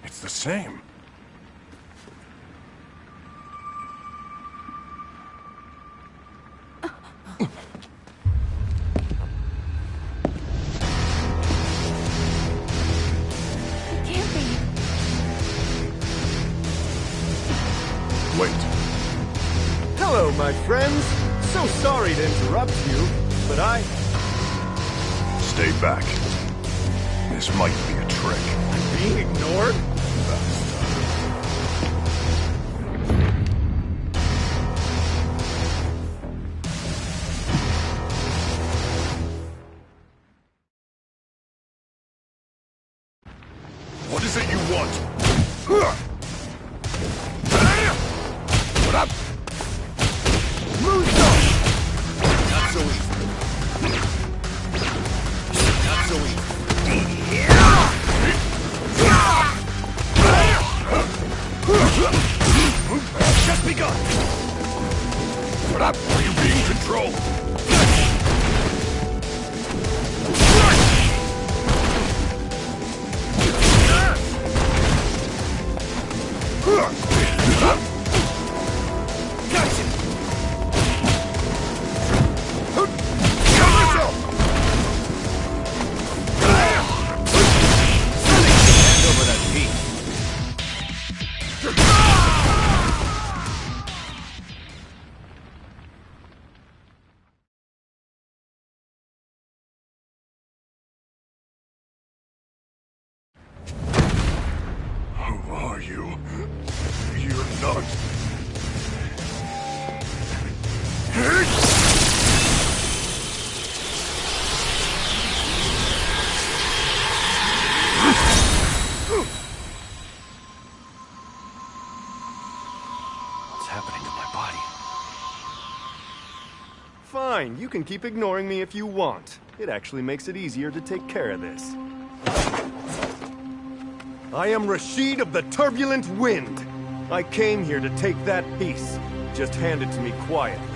It's the same. Hello, my friends. So sorry to interrupt you, but Stay back. This might be a trick. I'm being ignored? What is it you want? What up? Moonstone! Not so easy. Not so easy. Just begun! What up? Are you being controlled? Fine, you can keep ignoring me if you want. It actually makes it easier to take care of this. I am Rashid of the Turbulent Wind. I came here to take that piece. Just hand it to me quietly.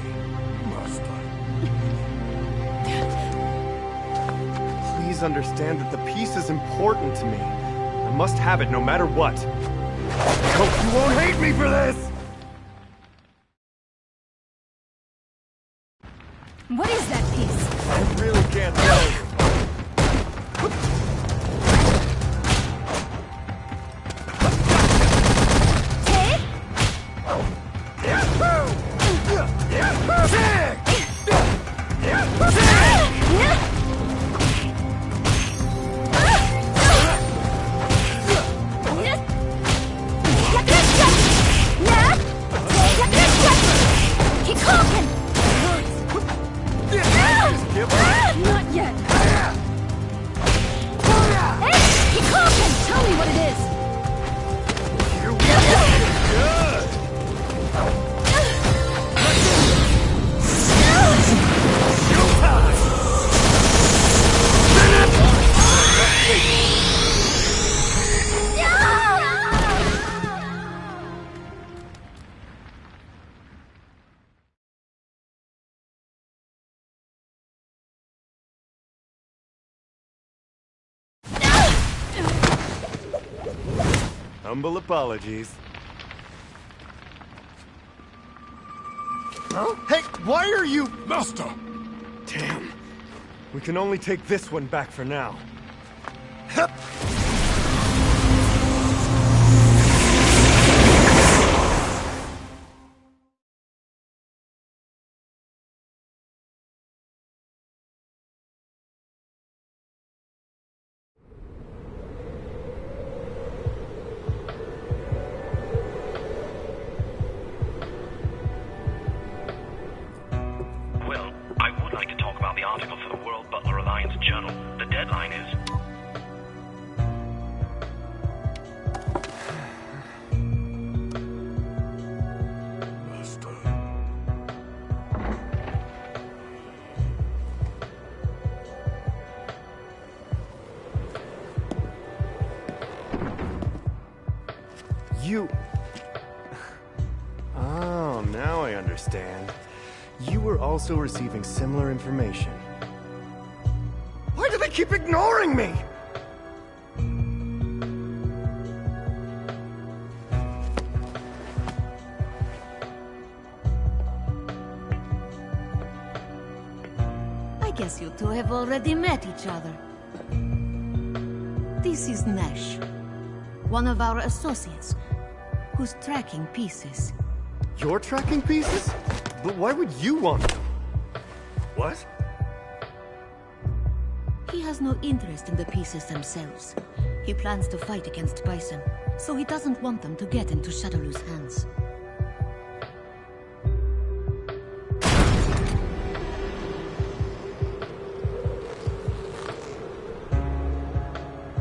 Master. please understand that the piece is important to me. I must have it no matter what. I hope you won't hate me for this! What is that piece? I really can't tell you. Not yet. Hey, Kikoken, tell me what it is. Humble apologies. Huh? Hey, why are you... Master! Damn. We can only take this one back for now. Hup. Well, I would like to talk about the article for the World Butler Alliance Journal. The deadline is... You... Oh, now I understand. You were also receiving similar information. Why do they keep ignoring me? I guess you two have already met each other. This is Nash, one of our associates, who's tracking pieces. You're tracking pieces? But why would you want them? What? He has no interest in the pieces themselves. He plans to fight against Bison, so he doesn't want them to get into Shadowloo's hands.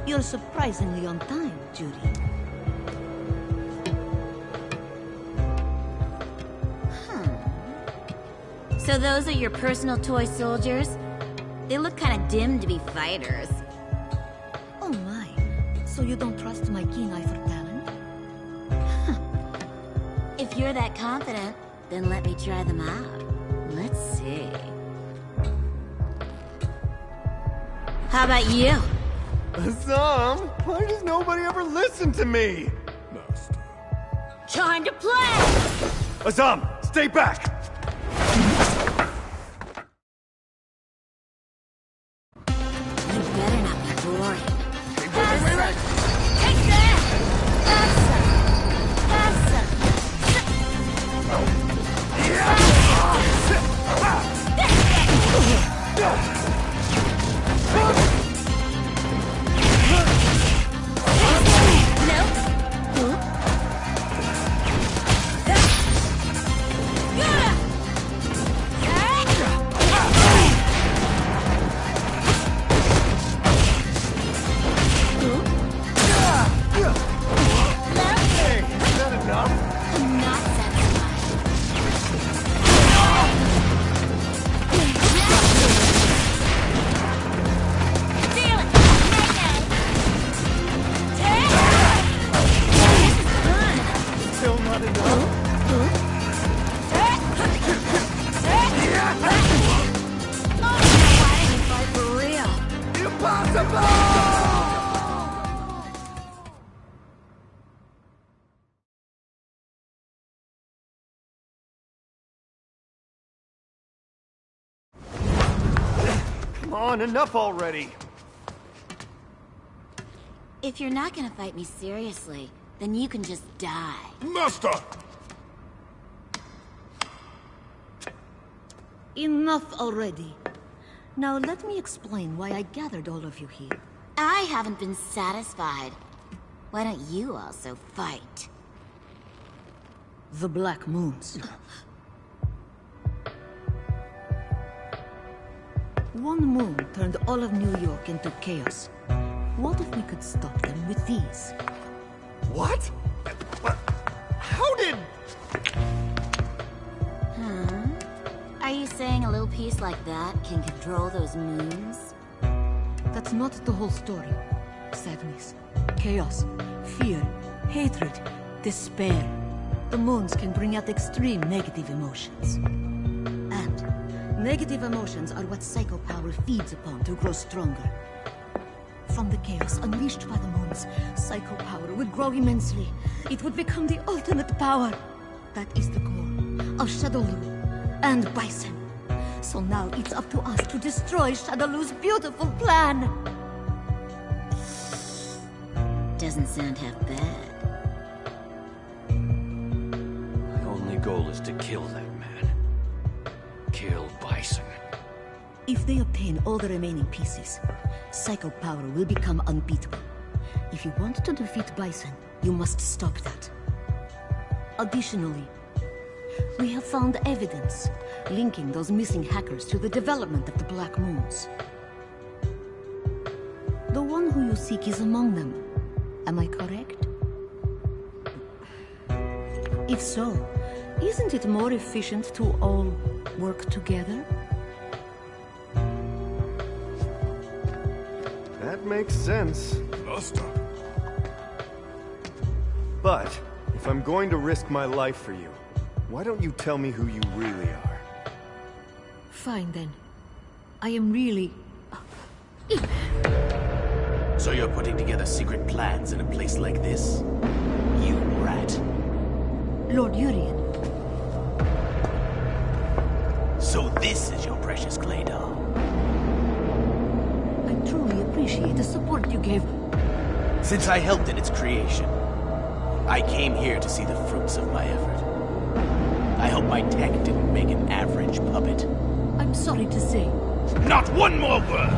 You're surprisingly on time, Judy. So those are your personal toy soldiers? They look kind of dim to be fighters. Oh my, so you don't trust my keen eye for talent? If you're that confident, then let me try them out. Let's see. How about you? Assam, why does nobody ever listen to me? Time to play! Assam, stay back! Come on, enough already! If you're not gonna fight me seriously, then you can just die. Master! Enough already. Now let me explain why I gathered all of you here. I haven't been satisfied. Why don't you also fight? The Black Moons. One moon turned all of New York into chaos. What if we could stop them with these? What? How did... Are you saying a little piece like that can control those moons? That's not the whole story. Sadness, chaos, fear, hatred, despair. The moons can bring out extreme negative emotions. And negative emotions are what psycho power feeds upon to grow stronger. From the chaos unleashed by the moons, psycho power would grow immensely. It would become the ultimate power. That is the goal of Shadowloo and Bison. So now it's up to us to destroy Shadowloo's beautiful plan. Doesn't sound half bad. My only goal is to kill that man. Kill Bison. If they obtain all the remaining pieces, psycho power will become unbeatable. If you want to defeat Bison, you must stop that. Additionally, we have found evidence linking those missing hackers to the development of the Black Moons. The one who you seek is among them. Am I correct? If so, isn't it more efficient to all work together? That makes sense. Master. But, if I'm going to risk my life for you, why don't you tell me who you really are? Fine then. I am really... So you're putting together secret plans in a place like this? You rat. Lord Urien. So this is your precious clay doll? I truly appreciate the support you gave. Since I helped in its creation, I came here to see the fruits of my effort. I hope my tech didn't make an average puppet. I'm sorry to say. Not one more word!